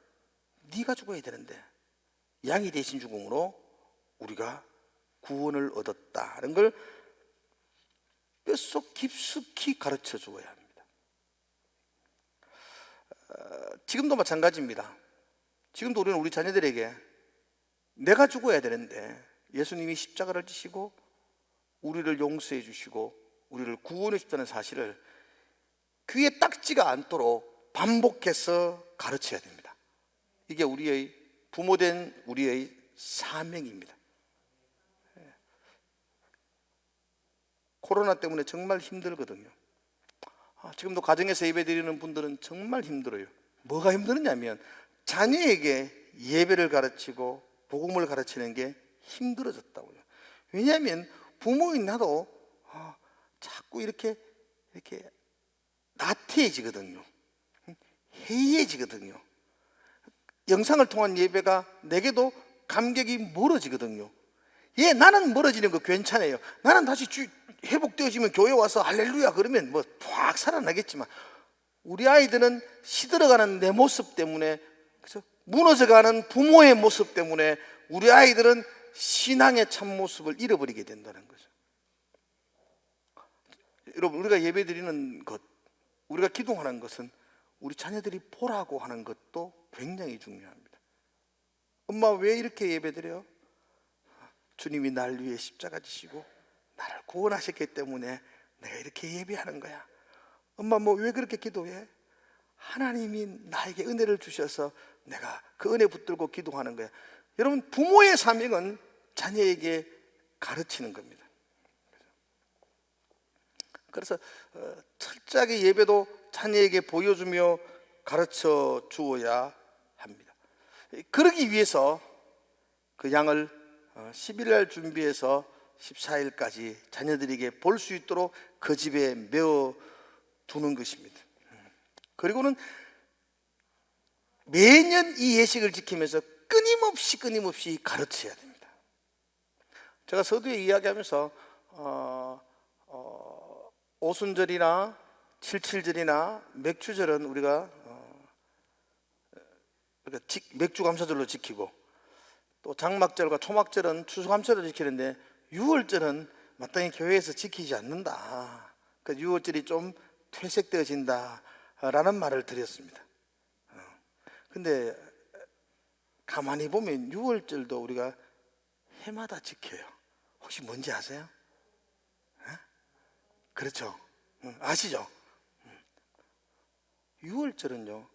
네가 죽어야 되는데 양이 대신 죽음으로 우리가 구원을 얻었다는 걸 뼛속 깊숙이 가르쳐 주어야 합니다. 지금도 마찬가지입니다. 지금도 우리는 우리 자녀들에게 내가 죽어야 되는데 예수님이 십자가를 지시고 우리를 용서해 주시고 우리를 구원해 주셨다는 사실을 귀에 딱지가 않도록 반복해서 가르쳐야 됩니다. 이게 우리의 부모된 우리의 사명입니다. 코로나 때문에 정말 힘들거든요. 지금도 가정에서 예배 드리는 분들은 정말 힘들어요. 뭐가 힘드냐면 자녀에게 예배를 가르치고 복음을 가르치는 게 힘들어졌다고요. 왜냐하면 부모인 나도 자꾸 이렇게 나태해지거든요. 해이해지거든요. 영상을 통한 예배가 내게도 감격이 멀어지거든요. 나는 멀어지는 거 괜찮아요. 나는 다시 회복되어지면 교회 와서 할렐루야 그러면 뭐 확 살아나겠지만 우리 아이들은 시들어가는 내 모습 때문에, 그래서 무너져가는 부모의 모습 때문에 우리 아이들은 신앙의 참모습을 잃어버리게 된다는 거죠. 여러분, 우리가 예배드리는 것, 우리가 기도하는 것은 우리 자녀들이 보라고 하는 것도 굉장히 중요합니다. 엄마 왜 이렇게 예배드려? 주님이 날 위해 십자가 지시고 나를 구원하셨기 때문에 내가 이렇게 예배하는 거야. 엄마 뭐 왜 그렇게 기도해? 하나님이 나에게 은혜를 주셔서 내가 그 은혜 붙들고 기도하는 거야. 여러분, 부모의 사명은 자녀에게 가르치는 겁니다. 그래서 철저하게 예배도 자녀에게 보여주며 가르쳐 주어야 합니다. 그러기 위해서 그 양을 11일 준비해서 14일까지 자녀들에게 볼 수 있도록 그 집에 메어 두는 것입니다. 그리고는 매년 이 예식을 지키면서 끊임없이 가르쳐야 됩니다. 제가 서두에 이야기하면서 오순절이나 77절이나 맥주절은 우리가 맥주 감사절로 지키고, 또 장막절과 초막절은 추수감사절로 지키는데 6월절은 마땅히 교회에서 지키지 않는다. 그 6월절이 좀 퇴색되어진다라는 말을 드렸습니다. 근데 가만히 보면 6월절도 우리가 해마다 지켜요. 혹시 뭔지 아세요? 그렇죠? 아시죠? 6월절은요,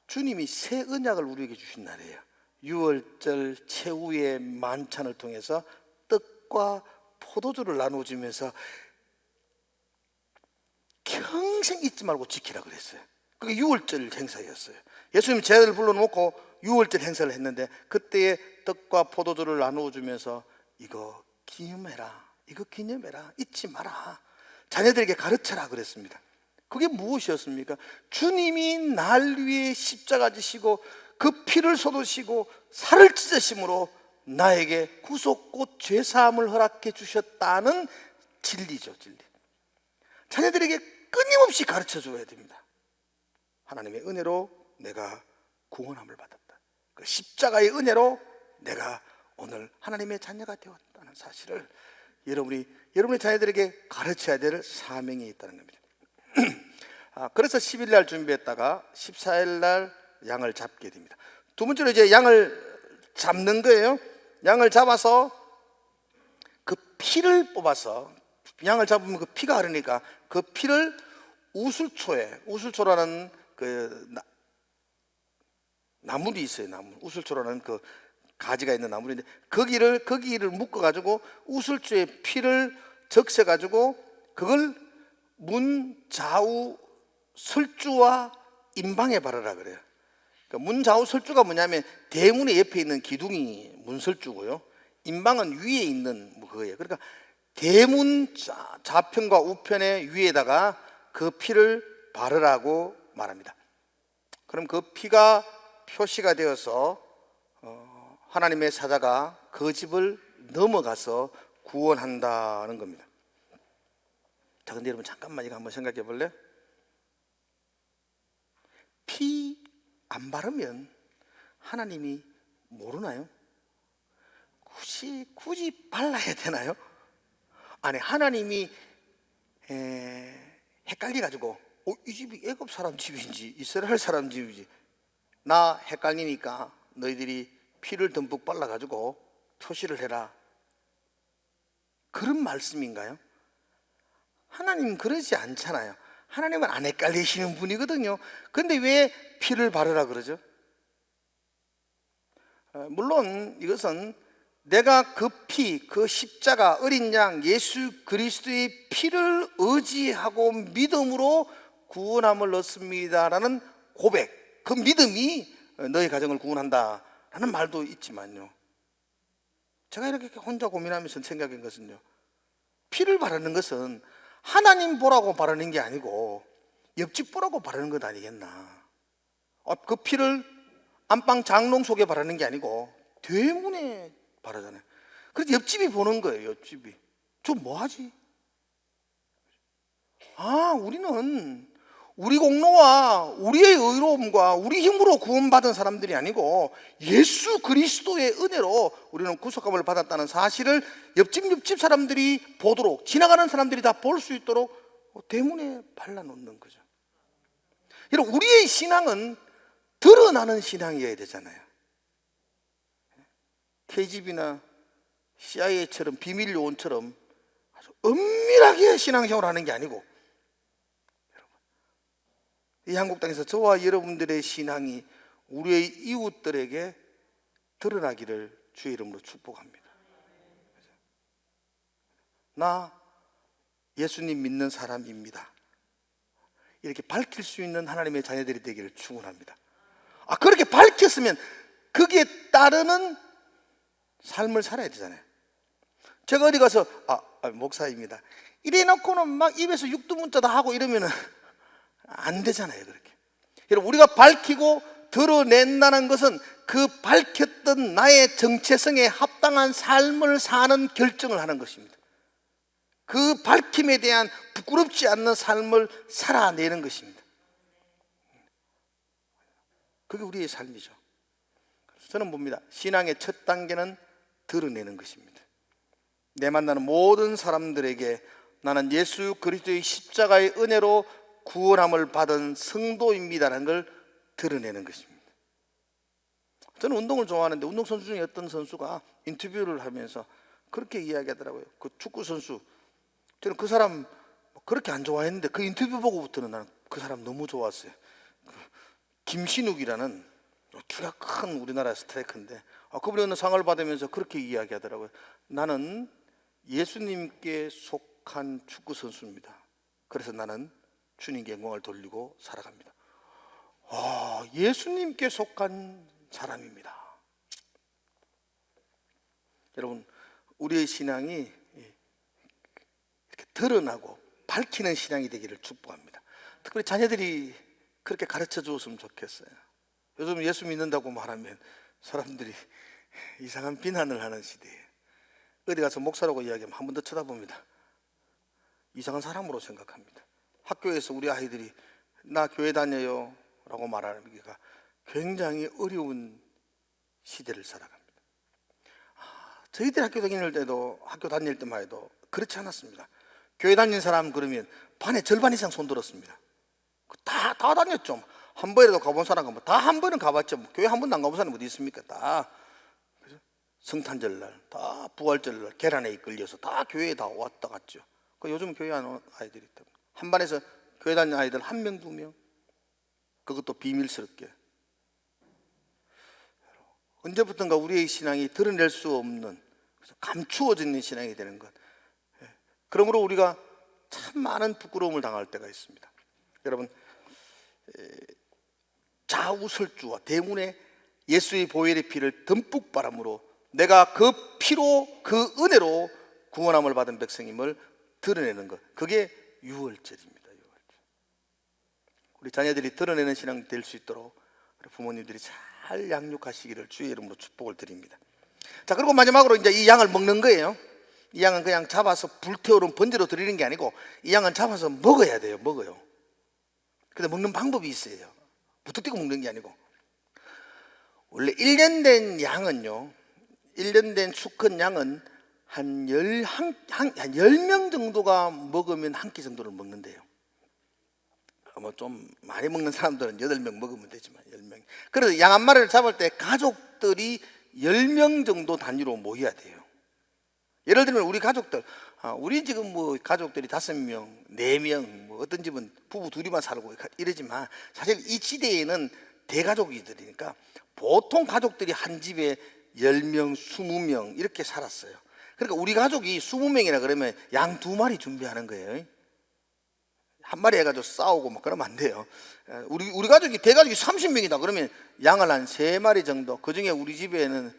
주님이 새 언약을 우리에게 주신 날이에요. 6월절 최후의 만찬을 통해서 떡과 포도주를 나눠주면서 평생 잊지 말고 지키라 그랬어요. 그게 6월절 행사였어요. 예수님 제자들 불러놓고 6월절 행사를 했는데, 그때에 떡과 포도주를 나누어주면서 이거 기념해라, 이거 기념해라, 잊지 마라, 자녀들에게 가르쳐라 그랬습니다. 그게 무엇이었습니까? 주님이 날 위해 십자가 지시고 그 피를 쏟으시고 살을 찢으심으로 나에게 구속곧 죄사함을 허락해 주셨다는 진리죠, 진리. 자녀들에게 끊임없이 가르쳐 줘야 됩니다. 하나님의 은혜로 내가 구원함을 받았다. 그 십자가의 은혜로 내가 오늘 하나님의 자녀가 되었다는 사실을 여러분의 자녀들에게 가르쳐야 될 사명이 있다는 겁니다. 그래서 10일 날 준비했다가 14일 날 양을 잡게 됩니다. 두 번째로 이제 양을 잡는 거예요. 양을 잡아서 그 피를 뽑아서, 양을 잡으면 그 피가 흐르니까 그 피를 우슬초라는 그 나물이 있어요. 우슬초라는 그 가지가 있는 나물인데, 거기를 묶어가지고 우슬초에 피를 적셔가지고 그걸 문 좌우 설주와 임방에 바르라 그래요. 그러니까 문 좌우 설주가 뭐냐면 대문의 옆에 있는 기둥이 문설주고요, 임방은 위에 있는 그거예요. 그러니까 대문 좌편과 우편의 위에다가 그 피를 바르라고 말합니다. 그럼 그 피가 표시가 되어서 하나님의 사자가 그 집을 넘어가서 구원한다는 겁니다. 자, 근데 여러분 잠깐만 이거 한번 생각해 볼래요? 피 안 바르면 하나님이 모르나요? 굳이 발라야 되나요? 아니, 하나님이 헷갈려가지고 이 집이 애굽 사람 집인지 이스라엘 사람 집인지 나 헷갈리니까 너희들이 피를 듬뿍 발라가지고 표시를 해라, 그런 말씀인가요? 하나님 그러지 않잖아요. 하나님은 안 헷갈리시는 분이거든요. 그런데 왜 피를 바르라 그러죠? 물론 이것은 내가 그 피, 그 십자가 어린 양 예수 그리스도의 피를 의지하고 믿음으로 구원함을 얻습니다라는 고백, 그 믿음이 너희 가정을 구원한다라는 말도 있지만요, 제가 이렇게 혼자 고민하면서 생각한 것은요, 피를 바르는 것은 하나님 보라고 바르는 게 아니고 옆집 보라고 바르는 것 아니겠나. 그 피를 안방 장롱 속에 바르는 게 아니고 대문에 바르잖아요. 그래서 옆집이 보는 거예요. 옆집이 저 뭐하지? 우리는 우리 공로와 우리의 의로움과 우리 힘으로 구원받은 사람들이 아니고 예수 그리스도의 은혜로 우리는 구속함을 받았다는 사실을 옆집 사람들이 보도록, 지나가는 사람들이 다 볼 수 있도록 대문에 발라놓는 거죠. 여러분, 우리의 신앙은 드러나는 신앙이어야 되잖아요. KGB나 CIA처럼 비밀 요원처럼 아주 은밀하게 신앙생활을 하는 게 아니고, 이 한국 땅에서 저와 여러분들의 신앙이 우리의 이웃들에게 드러나기를 주의 이름으로 축복합니다. 나 예수님 믿는 사람입니다, 이렇게 밝힐 수 있는 하나님의 자녀들이 되기를 축원합니다. 그렇게 밝혔으면 거기에 따르는 삶을 살아야 되잖아요. 제가 어디 가서 목사입니다 이래 놓고는 막 입에서 육두문자 다 하고 이러면은 안 되잖아요. 그렇게 여러분, 우리가 밝히고 드러낸다는 것은 그 밝혔던 나의 정체성에 합당한 삶을 사는 결정을 하는 것입니다. 그 밝힘에 대한 부끄럽지 않는 삶을 살아내는 것입니다. 그게 우리의 삶이죠. 그래서 저는 봅니다. 신앙의 첫 단계는 드러내는 것입니다. 내 만나는 모든 사람들에게 나는 예수 그리스도의 십자가의 은혜로 구원함을 받은 성도입니다라는 걸 드러내는 것입니다. 저는 운동을 좋아하는데 운동선수 중에 어떤 선수가 인터뷰를 하면서 그렇게 이야기하더라고요. 그 축구선수, 저는 그 사람 그렇게 안 좋아했는데 그 인터뷰 보고부터는 나는 그 사람 너무 좋았어요. 김신욱이라는 키가 큰 우리나라 스트라이커인데 그분이 어느 상을 받으면서 그렇게 이야기하더라고요. 나는 예수님께 속한 축구 선수입니다. 그래서 나는 주님께 영광을 돌리고 살아갑니다. 예수님께 속한 사람입니다. 여러분, 우리의 신앙이 이렇게 드러나고 밝히는 신앙이 되기를 축복합니다. 특별히 자녀들이 그렇게 가르쳐 주었으면 좋겠어요. 요즘 예수 믿는다고 말하면 사람들이 이상한 비난을 하는 시대에 어디 가서 목사라고 이야기하면 한 번 더 쳐다봅니다. 이상한 사람으로 생각합니다. 학교에서 우리 아이들이 나 교회 다녀요 라고 말하기가 굉장히 어려운 시대를 살아갑니다. 저희들 학교 다닐 때만 해도 그렇지 않았습니다. 교회 다니는 사람 그러면 반의 절반 이상 손 들었습니다. 다 다녔죠. 한 번이라도 가본 사람 다 한 번은 가봤죠. 교회 한 번도 안 가본 사람이 어디 있습니까? 다 성탄절날, 다 부활절날 계란에 이끌려서 다 교회에 다 왔다 갔죠. 요즘 교회 안 오는 아이들이 있다고. 한 반에서 교회 다니는 아이들 1명, 2명, 그것도 비밀스럽게. 언제부턴가 우리의 신앙이 드러낼 수 없는, 감추어지는 신앙이 되는 것. 그러므로 우리가 참 많은 부끄러움을 당할 때가 있습니다. 여러분, 자우설주와 대문에 예수의 보혈의 피를 듬뿍 바람으로 내가 그 피로, 그 은혜로 구원함을 받은 백성임을 드러내는 것, 그게 유월절입니다. 우리 자녀들이 드러내는 신앙 될 수 있도록 부모님들이 잘 양육하시기를 주의 이름으로 축복을 드립니다. 자, 그리고 마지막으로 이제 이 양을 먹는 거예요. 이 양은 그냥 잡아서 불태우는 번제로 드리는 게 아니고 이 양은 잡아서 먹어야 돼요. 먹어요. 근데 먹는 방법이 있어요. 무턱대고 먹는 게 아니고, 원래 1년 된 양은요, 1년 된 수컷 양은 한 10명 정도가 먹으면 한 끼 정도를 먹는데요. 좀 많이 먹는 사람들은 8명 먹으면 되지만 10명. 그래서 양 한 마리를 잡을 때 가족들이 10명 정도 단위로 모여야 돼요. 예를 들면 우리 가족들, 우리 지금 가족들이 5명, 4명, 어떤 집은 부부 둘이만 살고 이러지만 사실 이 시대에는 대가족이들이니까 보통 가족들이 한 집에 10명, 20명 이렇게 살았어요. 그러니까 우리 가족이 20명이라 그러면 양 2마리 준비하는 거예요. 한 마리 해가지고 싸우고 막 그러면 안 돼요. 우리 가족이 대가족이 30명이다 그러면 양을 한 3마리 정도. 그 중에 우리 집에는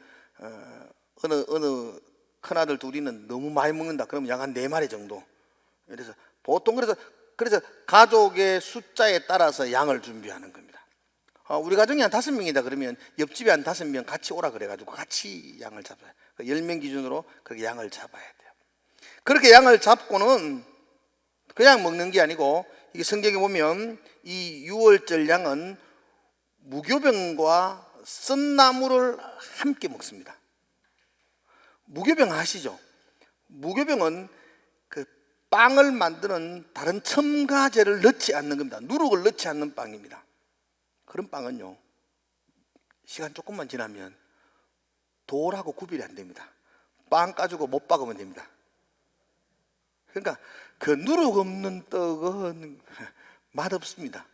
어느 큰아들 둘이는 너무 많이 먹는다 그러면 양 한 4마리 정도. 그래서 보통 그래서 가족의 숫자에 따라서 양을 준비하는 겁니다. 우리 가정이 한 5명이다 그러면 옆집에 한 5명 같이 오라 그래가지고 같이 양을 잡아요. 10명 기준으로 그렇게 양을 잡아야 돼요. 그렇게 양을 잡고는 그냥 먹는 게 아니고, 이게 성경에 보면 이 유월절 양은 무교병과 썬나물을 함께 먹습니다. 무교병 아시죠? 무교병은 그 빵을 만드는 다른 첨가제를 넣지 않는 겁니다. 누룩을 넣지 않는 빵입니다. 그런 빵은요, 시간 조금만 지나면 돌하고 구별이 안 됩니다. 빵 가지고 못 박으면 됩니다. 그러니까 그 누룩 없는 떡은 맛없습니다.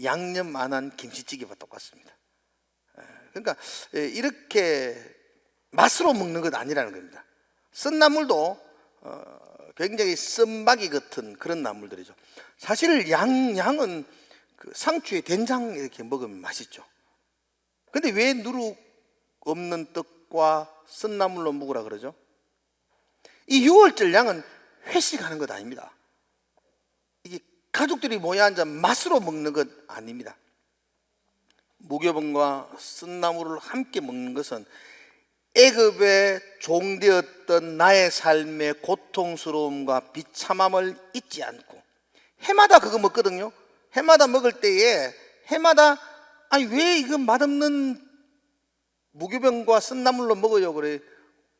양념 안 한 김치찌개와 똑같습니다. 그러니까 이렇게 맛으로 먹는 것 아니라는 겁니다. 썬나물도 굉장히 썬박이 같은 그런 나물들이죠. 사실 양은 그 상추에 된장 이렇게 먹으면 맛있죠. 근데 왜 누룩 없는 떡과 썬나물로 먹으라 그러죠? 이 유월절 양은 회식하는 것 아닙니다. 이게 가족들이 모여 앉아 맛으로 먹는 것 아닙니다. 무교병과 썬나물을 함께 먹는 것은 애굽의 종되었던 나의 삶의 고통스러움과 비참함을 잊지 않고 해마다 그거 먹거든요. 해마다 먹을 때에 해마다 아니 왜 이거 맛없는 무교병과 쓴나물로 먹어요? 그래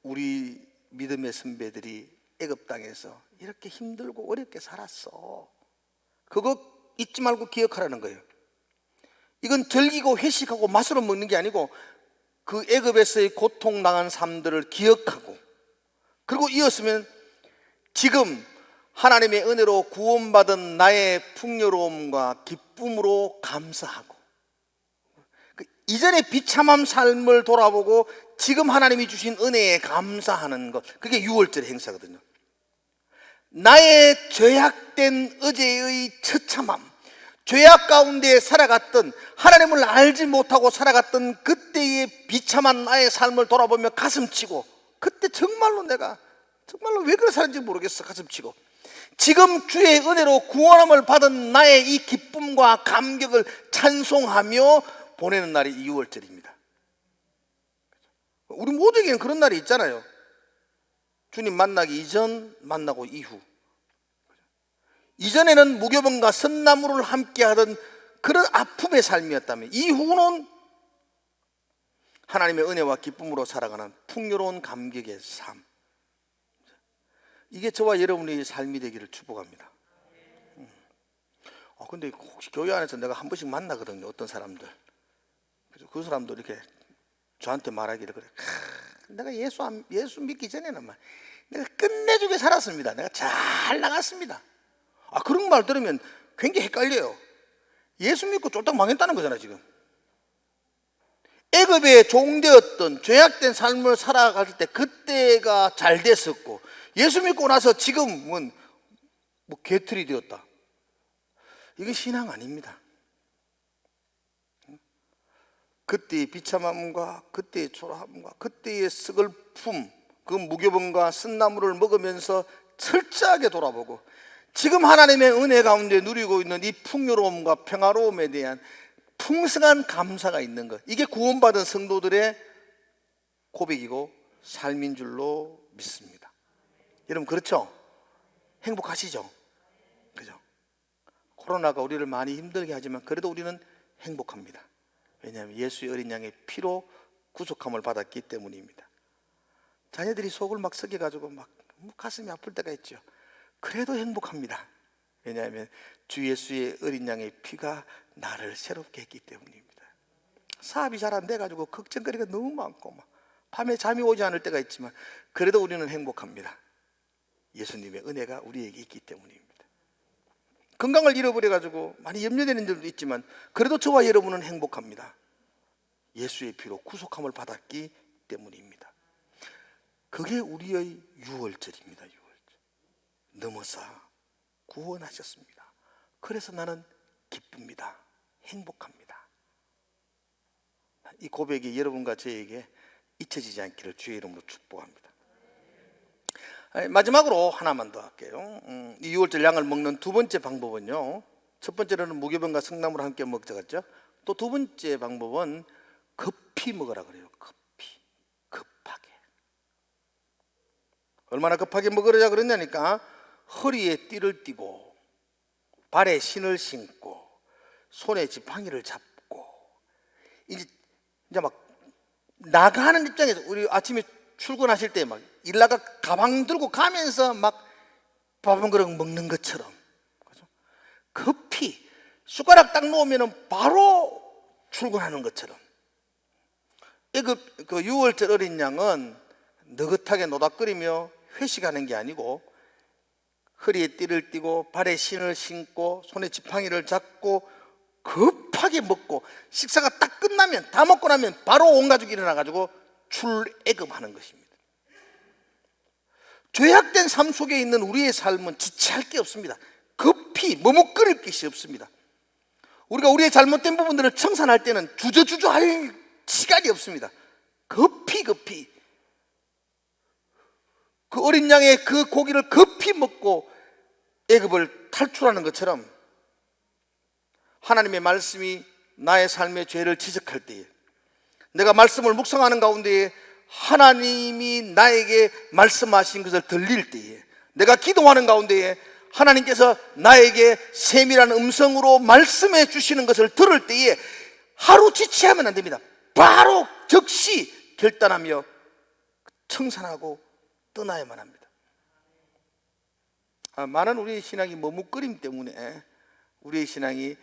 우리 믿음의 선배들이 애굽 땅에서 이렇게 힘들고 어렵게 살았어. 그거 잊지 말고 기억하라는 거예요. 이건 즐기고 회식하고 맛으로 먹는 게 아니고 그 애굽에서의 고통당한 삶들을 기억하고 그리고 이었으면 지금 하나님의 은혜로 구원받은 나의 풍요로움과 기쁨으로 감사하고 그 이전의 비참한 삶을 돌아보고 지금 하나님이 주신 은혜에 감사하는 것, 그게 유월절의 행사거든요. 나의 죄악된 어제의 처참함, 죄악 가운데 살아갔던, 하나님을 알지 못하고 살아갔던 그때의 비참한 나의 삶을 돌아보며 가슴치고, 그때 정말로 내가 정말로 왜 그래 살았는지 모르겠어. 가슴치고 지금 주의 은혜로 구원함을 받은 나의 이 기쁨과 감격을 찬송하며 보내는 날이 2월절입니다. 우리 모두에게는 그런 날이 있잖아요. 주님 만나기 이전, 만나고 이후. 이전에는 무교병과 선나무를 함께 하던 그런 아픔의 삶이었다면 이후는 하나님의 은혜와 기쁨으로 살아가는 풍요로운 감격의 삶. 이게 저와 여러분의 삶이 되기를 축복합니다. 근데 혹시 교회 안에서 내가 한 번씩 만나거든요. 어떤 사람들. 그래서 그 사람도 이렇게 저한테 말하기를 그래. 내가 예수 믿기 전에는 내가 끝내주게 살았습니다. 내가 잘 나갔습니다. 그런 말 들으면 굉장히 헷갈려요. 예수 믿고 쫄딱 망했다는 거잖아요, 지금. 애굽의 종되었던 죄악된 삶을 살아갈 때 그때가 잘 됐었고 예수 믿고 나서 지금은 개틀이 되었다. 이게 신앙 아닙니다. 그때의 비참함과 그때의 초라함과 그때의 스글픔, 그 무교병과 쓴나물을 먹으면서 철저하게 돌아보고 지금 하나님의 은혜 가운데 누리고 있는 이 풍요로움과 평화로움에 대한 풍성한 감사가 있는 것, 이게 구원받은 성도들의 고백이고 삶인 줄로 믿습니다. 여러분 그렇죠? 행복하시죠? 그죠? 코로나가 우리를 많이 힘들게 하지만 그래도 우리는 행복합니다. 왜냐하면 예수의 어린 양의 피로 구속함을 받았기 때문입니다. 자녀들이 속을 막 썩여가지고 막 가슴이 아플 때가 있죠. 그래도 행복합니다. 왜냐하면 주 예수의 어린 양의 피가 나를 새롭게 했기 때문입니다. 사업이 잘 안 돼가지고 걱정거리가 너무 많고 밤에 잠이 오지 않을 때가 있지만 그래도 우리는 행복합니다. 예수님의 은혜가 우리에게 있기 때문입니다. 건강을 잃어버려가지고 많이 염려되는 점도 있지만 그래도 저와 여러분은 행복합니다. 예수의 피로 구속함을 받았기 때문입니다. 그게 우리의 유월절입니다. 유월절. 넘어서 구원하셨습니다. 그래서 나는 기쁩니다. 행복합니다. 이 고백이 여러분과 저에게 잊혀지지 않기를 주의 이름으로 축복합니다. 마지막으로 하나만 더 할게요. 이 유월절 양을 먹는 두 번째 방법은요, 첫 번째로는 무교병과 성나물을 함께 먹자겠죠. 또 두 번째 방법은 급히 먹으라 그래요. 급하게. 얼마나 급하게 먹으라 그러냐니까 허리에 띠를 띠고 발에 신을 신고 손에 지팡이를 잡고 이제 막 나가는 입장에서 우리 아침에 출근하실 때 막 일 나가 가방 들고 가면서 막 밥 한 그릇 먹는 것처럼, 그죠? 급히 숟가락 딱 놓으면 바로 출근하는 것처럼. 그 유월절 어린 양은 느긋하게 노닥거리며 회식하는 게 아니고 허리에 띠를 띠고 발에 신을 신고 손에 지팡이를 잡고 급하게 먹고 식사가 딱 끝나면, 다 먹고 나면 바로 온 가족이 일어나가지고 출애굽하는 것입니다. 죄악된 삶 속에 있는 우리의 삶은 지체할 게 없습니다. 급히 머뭇거릴 것이 없습니다. 우리가 우리의 잘못된 부분들을 청산할 때는 주저주저할 시간이 없습니다. 급히 그 어린 양의 그 고기를 급히 먹고 애굽을 탈출하는 것처럼 하나님의 말씀이 나의 삶의 죄를 지적할 때에, 내가 말씀을 묵상하는 가운데 하나님이 나에게 말씀하신 것을 들릴 때에, 내가 기도하는 가운데에 하나님께서 나에게 세밀한 음성으로 말씀해 주시는 것을 들을 때에 하루 지체하면 안 됩니다. 바로 즉시 결단하며 청산하고 떠나야만 합니다. 많은 우리의 신앙이 머뭇거림 때문에 우리의 신앙이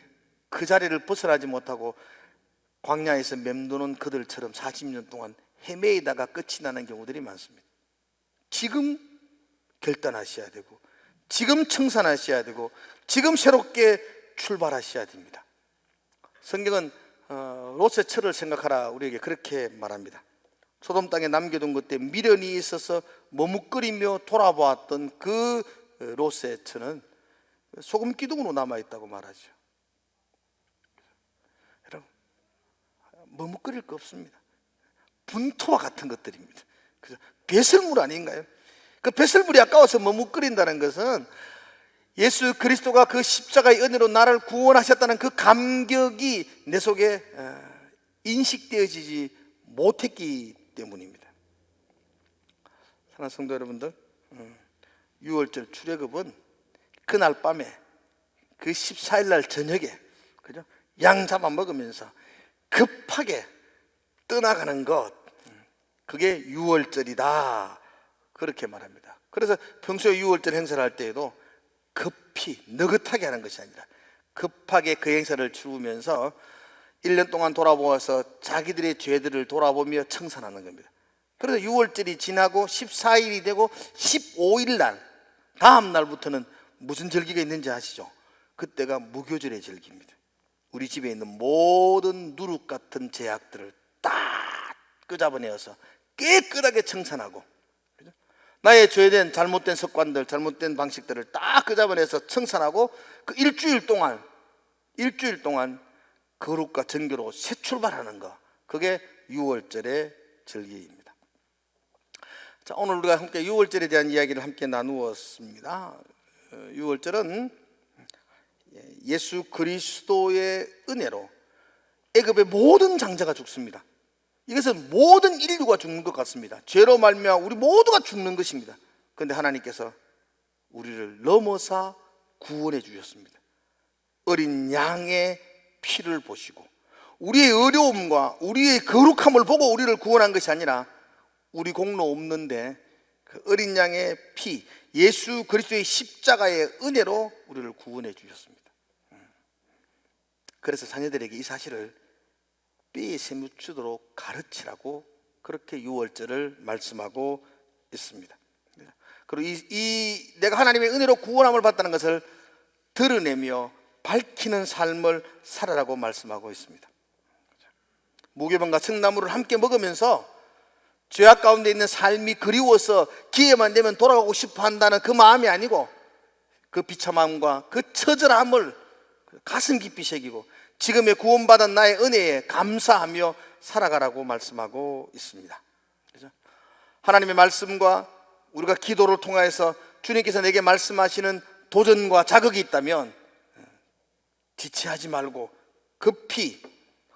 그 자리를 벗어나지 못하고 광야에서 맴도는 그들처럼 40년 동안 헤매이다가 끝이 나는 경우들이 많습니다. 지금 결단하셔야 되고, 지금 청산하셔야 되고, 지금 새롭게 출발하셔야 됩니다. 성경은 롯의 철을 생각하라 우리에게 그렇게 말합니다. 소돔 땅에 남겨둔 것 때문에 미련이 있어서 머뭇거리며 돌아보았던 그 롯의 철은 소금 기둥으로 남아있다고 말하죠. 여러분, 머뭇거릴 거 없습니다. 분토와 같은 것들입니다. 그래서 배설물 아닌가요? 그 배설물이 아까워서 머뭇거린다는 것은 예수 그리스도가 그 십자가의 은혜로 나를 구원하셨다는 그 감격이 내 속에 인식되어지지 못했기 때문입니다. 사랑하는 성도 여러분들, 6월절 출애굽은 그날 밤에 그 14일 날 저녁에, 그죠? 양 잡아 먹으면서 급하게 떠나가는 것, 그게 6월절이다 그렇게 말합니다. 그래서 평소에 6월절 행사를 할 때에도 급히 느긋하게 하는 것이 아니라 급하게 그 행사를 치르면서 1년 동안 돌아보아서 자기들의 죄들을 돌아보며 청산하는 겁니다. 그래서 6월절이 지나고 14일이 되고 15일 날 다음 날부터는 무슨 절기가 있는지 아시죠? 그때가 무교절의 절기입니다. 우리 집에 있는 모든 누룩 같은 제약들을 딱 끄잡아내어서 깨끗하게 청산하고, 그죠? 나의 죄된 잘못된 습관들, 잘못된 방식들을 딱 끄잡아내서 청산하고 그 일주일 동안 거룩과 정결로 새 출발하는 거, 그게 6월절의 절기입니다. 자, 오늘 우리가 함께 6월절에 대한 이야기를 함께 나누었습니다. 6월절은 예수 그리스도의 은혜로 애굽의 모든 장자가 죽습니다. 이것은 모든 인류가 죽는 것 같습니다. 죄로 말미암아 우리 모두가 죽는 것입니다. 그런데 하나님께서 우리를 넘어서 구원해 주셨습니다. 어린 양의 피를 보시고 우리의 어려움과 우리의 거룩함을 보고 우리를 구원한 것이 아니라 우리 공로 없는데 그 어린 양의 피, 예수 그리스도의 십자가의 은혜로 우리를 구원해 주셨습니다. 그래서 자녀들에게 이 사실을 뼈에 새묻히도록 가르치라고 그렇게 6월절을 말씀하고 있습니다. 그리고 내가 하나님의 은혜로 구원함을 받다는 것을 드러내며 밝히는 삶을 살아라고 말씀하고 있습니다. 무교병과 청나무를 함께 먹으면서 죄악 가운데 있는 삶이 그리워서 기회만 되면 돌아가고 싶어 한다는 그 마음이 아니고, 그 비참함과 그 처절함을 가슴 깊이 새기고 지금의 구원받은 나의 은혜에 감사하며 살아가라고 말씀하고 있습니다. 그렇죠? 하나님의 말씀과 우리가 기도를 통해서 주님께서 내게 말씀하시는 도전과 자극이 있다면 지체하지 말고 급히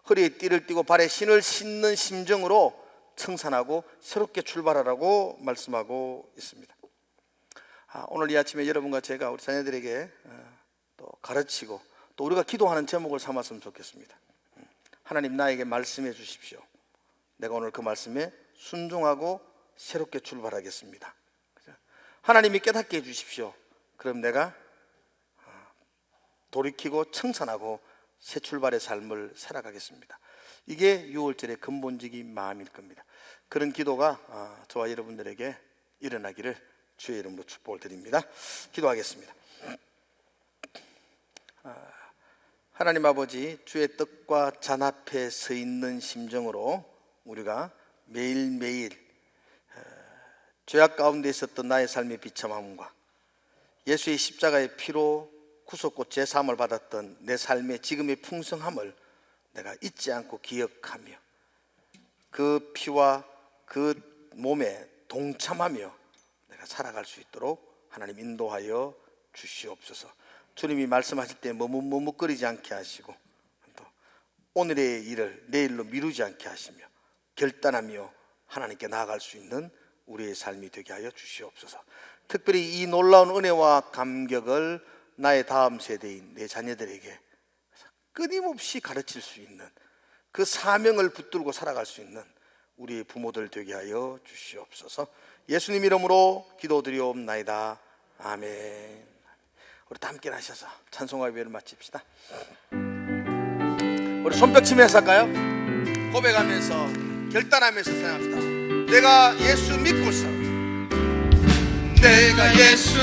허리에 띠를 띠고 발에 신을 신는 심정으로 청산하고 새롭게 출발하라고 말씀하고 있습니다. 오늘 이 아침에 여러분과 제가 우리 자녀들에게 또 가르치고 또 우리가 기도하는 제목을 삼았으면 좋겠습니다. 하나님, 나에게 말씀해 주십시오. 내가 오늘 그 말씀에 순종하고 새롭게 출발하겠습니다. 하나님이 깨닫게 해 주십시오. 그럼 내가 돌이키고 청산하고 새 출발의 삶을 살아가겠습니다. 이게 6월절의 근본적인 마음일 겁니다. 그런 기도가 저와 여러분들에게 일어나기를 주의 이름으로 축복을 드립니다. 기도하겠습니다. 하나님 아버지, 주의 뜻과 잔 앞에 서 있는 심정으로 우리가 매일매일 죄악 가운데 있었던 나의 삶의 비참함과 예수의 십자가의 피로 구속고 제사함을 받았던 내 삶의 지금의 풍성함을 내가 잊지 않고 기억하며 그 피와 그 몸에 동참하며 내가 살아갈 수 있도록 하나님 인도하여 주시옵소서. 주님이 말씀하실 때 머뭇거리지 않게 하시고 또 오늘의 일을 내일로 미루지 않게 하시며 결단하며 하나님께 나아갈 수 있는 우리의 삶이 되게 하여 주시옵소서. 특별히 이 놀라운 은혜와 감격을 나의 다음 세대인 내 자녀들에게 끊임없이 가르칠 수 있는 그 사명을 붙들고 살아갈 수 있는 우리의 부모들 되게 하여 주시옵소서. 예수님 이름으로 기도드리옵나이다. 아멘. 우리 다 함께 하셔서 찬송과 예배를 마칩시다. 우리 손뼉치면서 할까요? 고백하면서 결단하면서 생각합시다. 내가 예수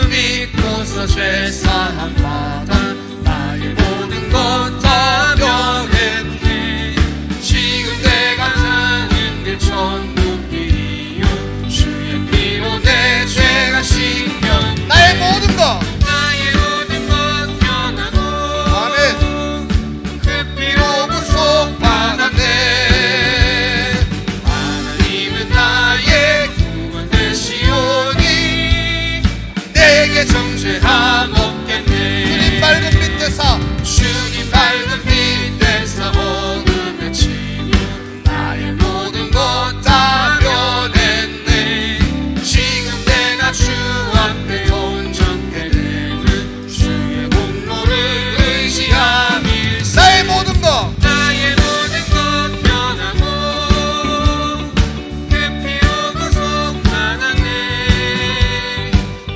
믿고서 죄사함 받아 나의 모든 것 다 변했네. 지금 내가 가는 길 천국 길이요 주의 피로 내 죄가 씻겨 나의 모든 것 변하고 아멘. 그 피로 구속받았네. 하나님은 나의 구원 되시오니 내게 정죄함 없겠네. 주님 밝은 빛에서 주님 밝은 빛에서 어둠에 치고 나의 모든 것 다 변했네. 지금 내가 주 앞에 온전케 되는 주의 공로를 의지함일세. 나의 모든 것 나의 모든 것 변하고 그 피로 구속받았네.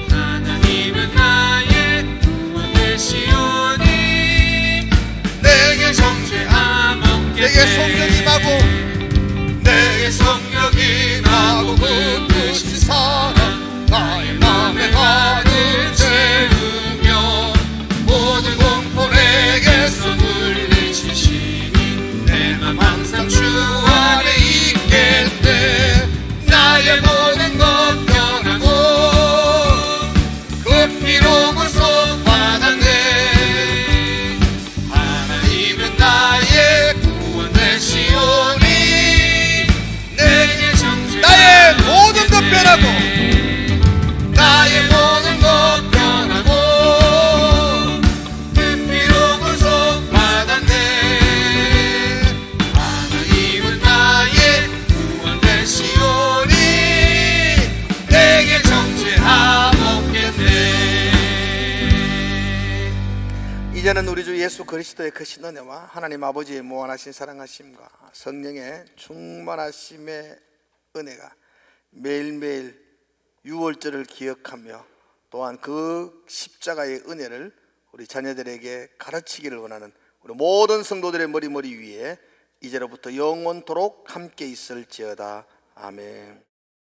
하나님은 나의 구원 되시오니 내게 정죄함 없겠네. 내게 성령이 임하고 내게 성령이 임하고 그 뜻이 살아 나의 맘에 가득 채우며 모든 공포 내게서 물리치시니 내 맘 항상 주 안에 있겠네. 나의 모든 것 변하고 그 피로 구속받았네. 하나님은 나의 구원 되시오니 내게 정죄 나의 모든 것 변하고 나의 모든 것 변하고 그 피로 구속받았네. 하나님은 나의 구원 되시오니 내게 정죄함 없겠네. 이제는 우리 주 예수 그리스도의 크신 은혜와 하나님 아버지의 무한하신 사랑하심과 성령의 충만하심의 은혜가 매일매일 유월절을 기억하며 또한 그 십자가의 은혜를 우리 자녀들에게 가르치기를 원하는 우리 모든 성도들의 머리 위에 이제로부터 영원토록 함께 있을지어다. 아멘.